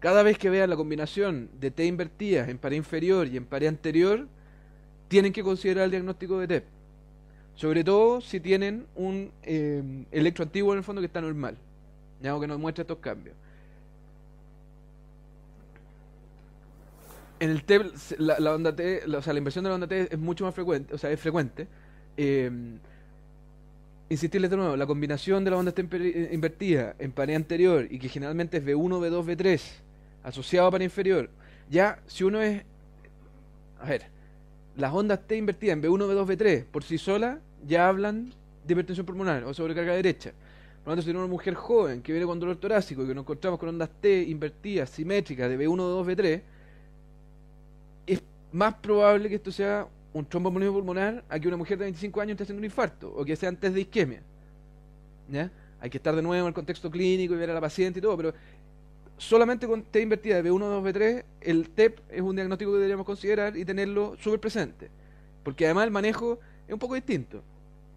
Cada vez que vean la combinación de T invertidas en pared inferior y en pared anterior, tienen que considerar el diagnóstico de TEP. Sobre todo si tienen un electro antiguo en el fondo que está normal, ¿ya? O que nos muestra estos cambios. En el TEP, la onda T, o sea, la inversión de la onda T es mucho más frecuente, o sea, es frecuente. Eh, Insistirles de nuevo, la combinación de la onda T invertida en pared anterior y que generalmente es V1, V2, V3, asociado a pared inferior. Ya, si uno es... A ver, las ondas T invertidas en V1, V2, V3 por sí solas ya hablan de hipertensión pulmonar o sobrecarga derecha. Por lo tanto, si una mujer joven que viene con dolor torácico y que nos encontramos con ondas T invertidas, simétricas de V1, V2, V3, es más probable que esto sea un tromboembolismo pulmonar a que una mujer de 25 años esté haciendo un infarto o que sea antes de isquemia. ¿Ya? Hay que estar de nuevo en el contexto clínico y ver a la paciente y todo, pero solamente con T invertida de V1, 2, V3, el TEP es un diagnóstico que deberíamos considerar y tenerlo súper presente. Porque además el manejo es un poco distinto.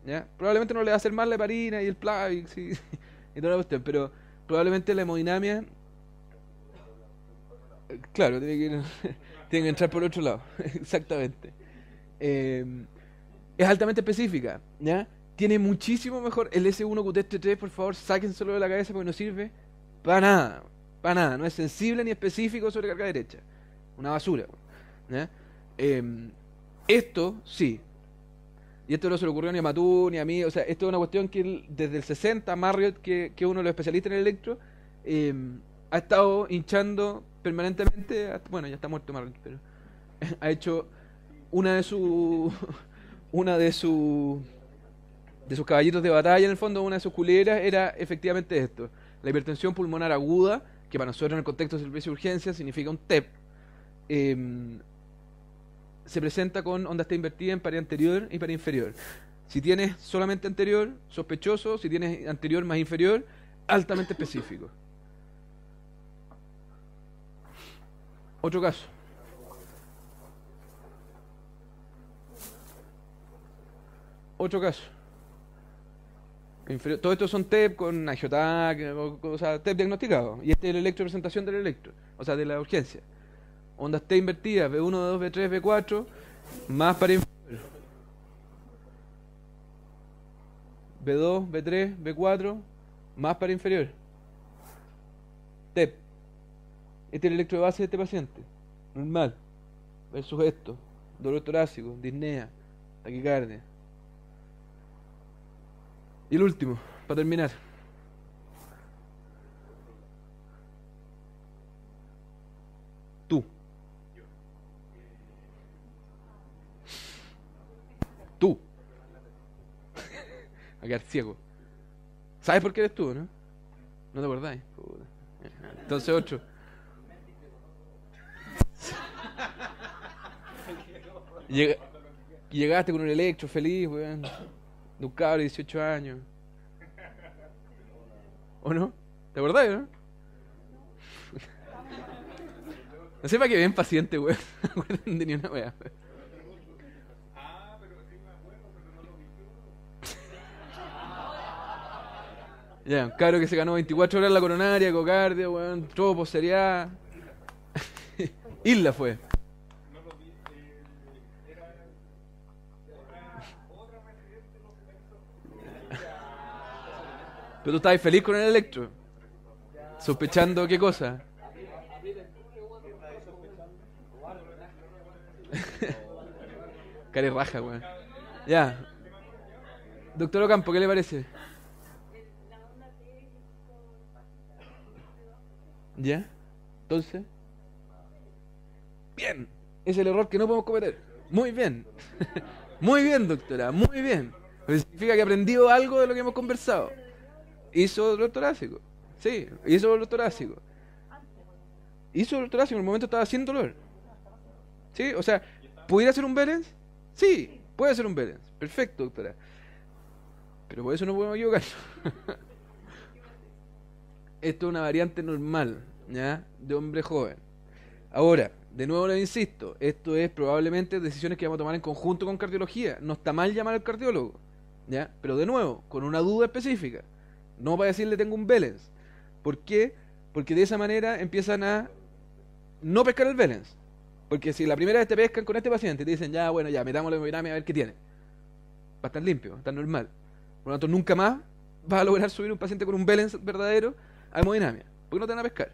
¿Ya? Probablemente no le va a hacer mal la heparina y el Plavix y toda la cuestión, pero probablemente la hemodinamia, claro, tiene que entrar por otro lado, exactamente. Es altamente específica, ¿ya? Tiene muchísimo mejor el S1 QT3, por favor, sáquenselo de la cabeza porque no sirve para nada, no es sensible ni específico sobre carga derecha, una basura, ¿ya? Esto sí, y esto no se le ocurrió ni a Matú ni a mí, o sea, esto es una cuestión que desde el 60 Marriott, que es uno de los especialistas en el electro, ha estado hinchando permanentemente, bueno, ya está muerto Marlon, pero ha hecho una de sus una de sus caballitos de batalla, en el fondo, una de sus culeras era efectivamente esto: la hipertensión pulmonar aguda, que para nosotros en el contexto del servicio de urgencia significa un TEP. Se presenta con onda T invertida en pared anterior y pared inferior. Si tienes solamente anterior, sospechoso; si tienes anterior más inferior, altamente específico. Otro caso. Otro caso. Inferior. Todo esto son TEP con agiotac, o sea, TEP diagnosticado. Y este es el electropresentación del electro, o sea, de la urgencia. Ondas T invertidas, B1, B2, B3, B4, más pared inferior. B2, B3, B4, más pared inferior. TEP. Este es el electro de base de este paciente. Normal. Versus esto. Dolor torácico, disnea, taquicardia. Y el último, para terminar. Tú. Tú. A quedar ciego. ¿Sabes por qué eres tú, no? ¿No te acordáis? Puta. Entonces 8. Llegaste con un electro feliz, weón. De un cabro de 18 años. ¿O no? ¿Te acordás, no? No sé para qué bien paciente, weón. No me acuerdo de ni una weá. Ya, un cabro que se ganó 24 horas en la coronaria, cocardia, weón, tropo, seriedad. Isla fue. Pero tú estabas feliz con el electro. Sospechando qué cosa. Care raja, weón. Ya. Doctor Ocampo, ¿qué le parece? ¿Ya? Entonces. Bien. Es el error que no podemos cometer. Muy bien. Muy bien, doctora. Muy bien. Porque significa que aprendió algo de lo que hemos conversado. Hizo dolor torácico. Sí, hizo dolor torácico. Hizo dolor torácico, en el momento estaba sin dolor. Sí, o sea, ¿pudiera ser un Berens? Sí, puede ser un Berens. Perfecto, doctora. Pero por eso no podemos equivocar. Esto es una variante normal, ¿ya? De hombre joven. Ahora, de nuevo les insisto, esto es probablemente decisiones que vamos a tomar en conjunto con cardiología. No está mal llamar al cardiólogo, ¿ya? Pero de nuevo, con una duda específica. No para decirle tengo un Belens. ¿Por qué? Porque de esa manera empiezan a no pescar el Belens. Porque si la primera vez te pescan con este paciente y te dicen, ya, bueno, ya, metámosle hemodinamia a ver qué tiene. Va a estar limpio, va a estar normal. Por lo tanto, nunca más vas a lograr subir un paciente con un Belens verdadero a hemodinamia. Porque no te van a pescar.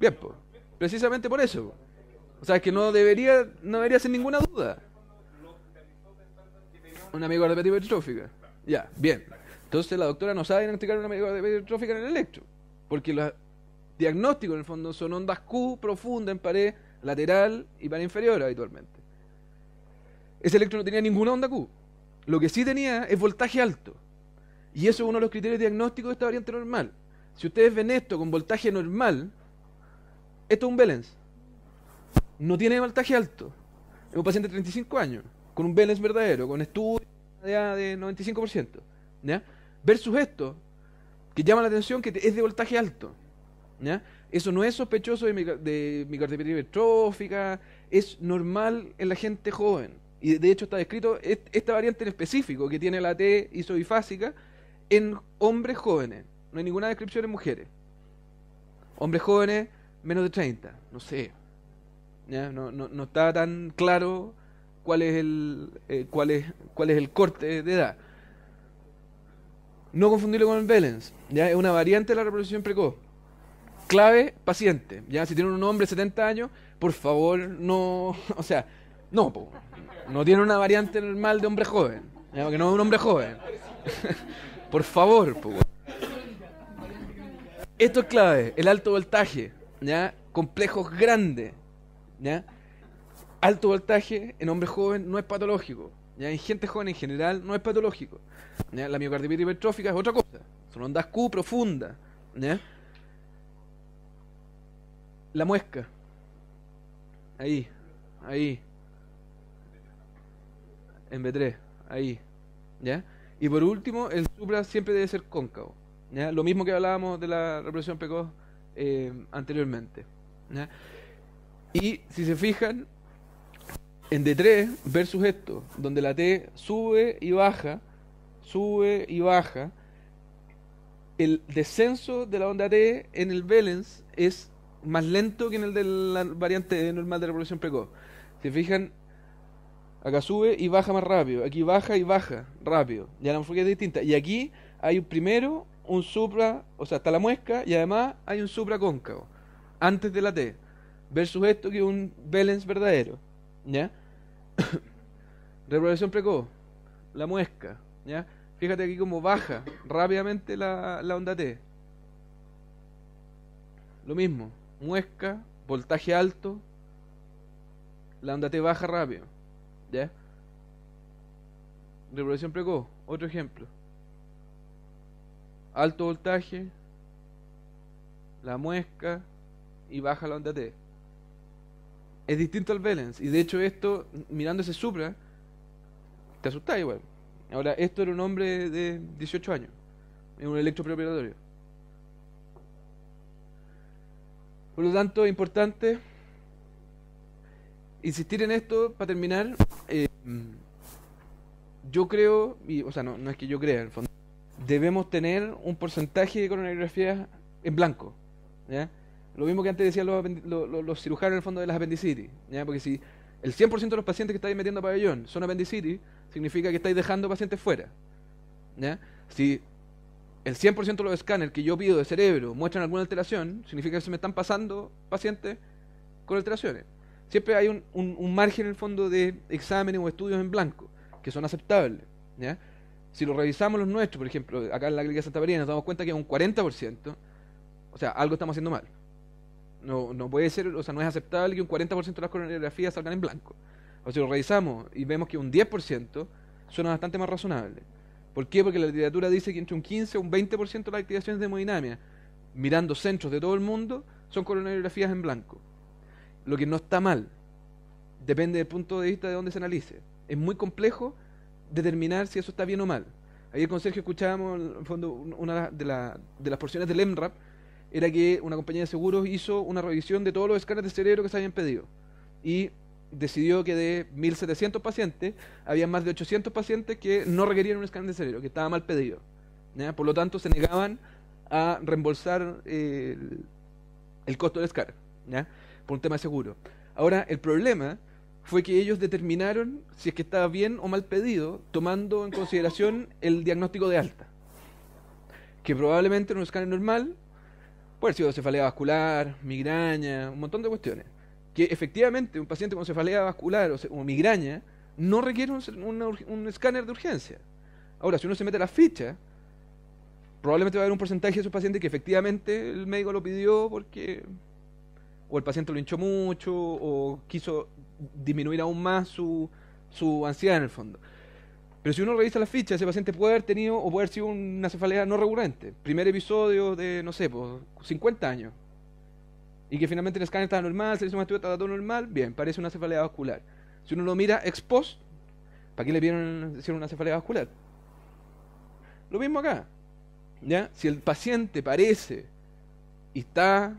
Bien, pues, precisamente por eso. O sea, es que no debería ser ninguna duda. Una amigoardía hipertrófica. Ya, bien. Entonces la doctora no sabe diagnosticar una amigoardía hipertrófica en el electro. Porque los diagnósticos en el fondo son ondas Q profundas en pared lateral y pared inferior habitualmente. Ese electro no tenía ninguna onda Q. Lo que sí tenía es voltaje alto. Y eso es uno de los criterios diagnósticos de esta variante normal. Si ustedes ven esto con voltaje normal, esto es un Belens. No tiene voltaje alto. Es un paciente de 35 años, con un Belens verdadero, con estudio de 95%. ¿Ya? Versus esto, que llama la atención que es de voltaje alto. ¿Ya? Eso no es sospechoso de miocardiopatía hipertrófica, es normal en la gente joven. Y de hecho está descrito esta variante en específico, que tiene la T isobifásica, en hombres jóvenes. No hay ninguna descripción en mujeres. Hombres jóvenes, menos de 30, no sé. ¿Ya? No está tan claro cuál es el corte de edad. No confundirlo con el Belens, ¿ya? Es una variante de la reproducción precoz. Clave, paciente. Ya, si tiene un hombre de 70 años, por favor, no, o sea, no, po, no tiene una variante normal de hombre joven, ya, porque no es un hombre joven. Por favor, po. Esto es clave, el alto voltaje, ya, complejos grandes, ya. Alto voltaje en hombre joven no es patológico, ya, en gente joven en general no es patológico. ¿Ya? La miocarditis hipertrófica es otra cosa, son ondas Q profundas, ¿ya? La muesca, ahí, ahí, en B3, ahí, ¿ya? Y por último, el supra siempre debe ser cóncavo, ¿ya? Lo mismo que hablábamos de la reproducción precoz anteriormente, ¿ya? Y si se fijan, en D3 versus esto, donde la T sube y baja, el descenso de la onda T en el Valence es más lento que en el de la variante normal de reproducción precoz. Si se fijan, acá sube y baja más rápido, aquí baja y baja rápido, ya la morfología es distinta. Y aquí hay primero un supra, o sea, está la muesca y además hay un supra cóncavo, antes de la T, versus esto que es un Valence verdadero, ¿ya? Reproducción precoz, la muesca, ¿ya? Fíjate aquí cómo baja rápidamente la onda T. Lo mismo, muesca, voltaje alto, la onda T baja rápido, ¿ya? Reproducción precoz, otro ejemplo. Alto voltaje, la muesca y baja la onda T. Es distinto al Valence, y de hecho esto, mirando ese supra, te asusta igual. Ahora, esto era un hombre de 18 años, en un electropreoperatorio. Por lo tanto, es importante insistir en esto para terminar. Yo creo, o sea, no es que yo crea, en el fondo, debemos tener un porcentaje de coronariografías en blanco, ¿ya? Lo mismo que antes decían los cirujanos en el fondo de las apendicitis, ¿ya? Porque si el 100% de los pacientes que estáis metiendo a pabellón son apendicitis, significa que estáis dejando pacientes fuera, ¿ya? Si el 100% de los escáneres que yo pido de cerebro muestran alguna alteración, significa que se me están pasando pacientes con alteraciones. Siempre hay un margen en el fondo de exámenes o estudios en blanco que son aceptables, ¿ya? Si lo revisamos los nuestros, por ejemplo, acá en la clínica Santa María nos damos cuenta que es un 40%, o sea, algo estamos haciendo mal. No puede ser, o sea, no es aceptable que un 40% de las coronariografías salgan en blanco. O si lo revisamos y vemos que un 10% suena bastante más razonable. ¿Por qué? Porque la literatura dice que entre un 15 o un 20% de las activaciones de hemodinamia, mirando centros de todo el mundo, son coronariografías en blanco. Lo que no está mal. Depende del punto de vista de dónde se analice. Es muy complejo determinar si eso está bien o mal. Ayer con Sergio escuchábamos, en el fondo, una de las porciones del EMRAP, era que una compañía de seguros hizo una revisión de todos los escáneres de cerebro que se habían pedido. Y decidió que de 1.700 pacientes, había más de 800 pacientes que no requerían un escáner de cerebro, que estaba mal pedido, ¿ya? Por lo tanto, se negaban a reembolsar el costo del escáner, ¿ya? Por un tema de seguro. Ahora, el problema fue que ellos determinaron si es que estaba bien o mal pedido, tomando en consideración el diagnóstico de alta. Que probablemente en un escáner normal puede haber sido cefalea vascular, migraña, un montón de cuestiones. Que efectivamente un paciente con cefalea vascular o migraña no requiere un escáner de urgencia. Ahora, si uno se mete a la ficha, probablemente va a haber un porcentaje de esos pacientes que efectivamente el médico lo pidió porque o el paciente lo hinchó mucho o quiso disminuir aún más su ansiedad en el fondo. Pero si uno revisa la ficha, ese paciente puede haber tenido o puede haber sido una cefalea no recurrente. Primer episodio de, no sé, pues, 50 años. Y que finalmente el escáner estaba normal, se le hizo un estudio, estaba todo normal, bien, parece una cefalea vascular. Si uno lo mira ex post, ¿para qué le hicieron una cefalea vascular? Lo mismo acá, ¿ya? Si el paciente parece y está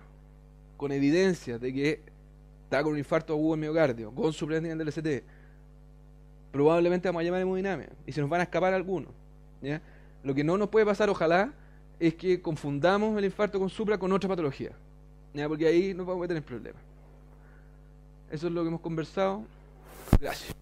con evidencia de que está con un infarto agudo en miocardio, con supraescenial del ST, probablemente vamos a llamar hemodinamia y se nos van a escapar algunos, ¿ya? Lo que no nos puede pasar, ojalá, es que confundamos el infarto con supra con otra patología, ¿ya? Porque ahí nos vamos a meter en problemas. Eso es lo que hemos conversado. Gracias.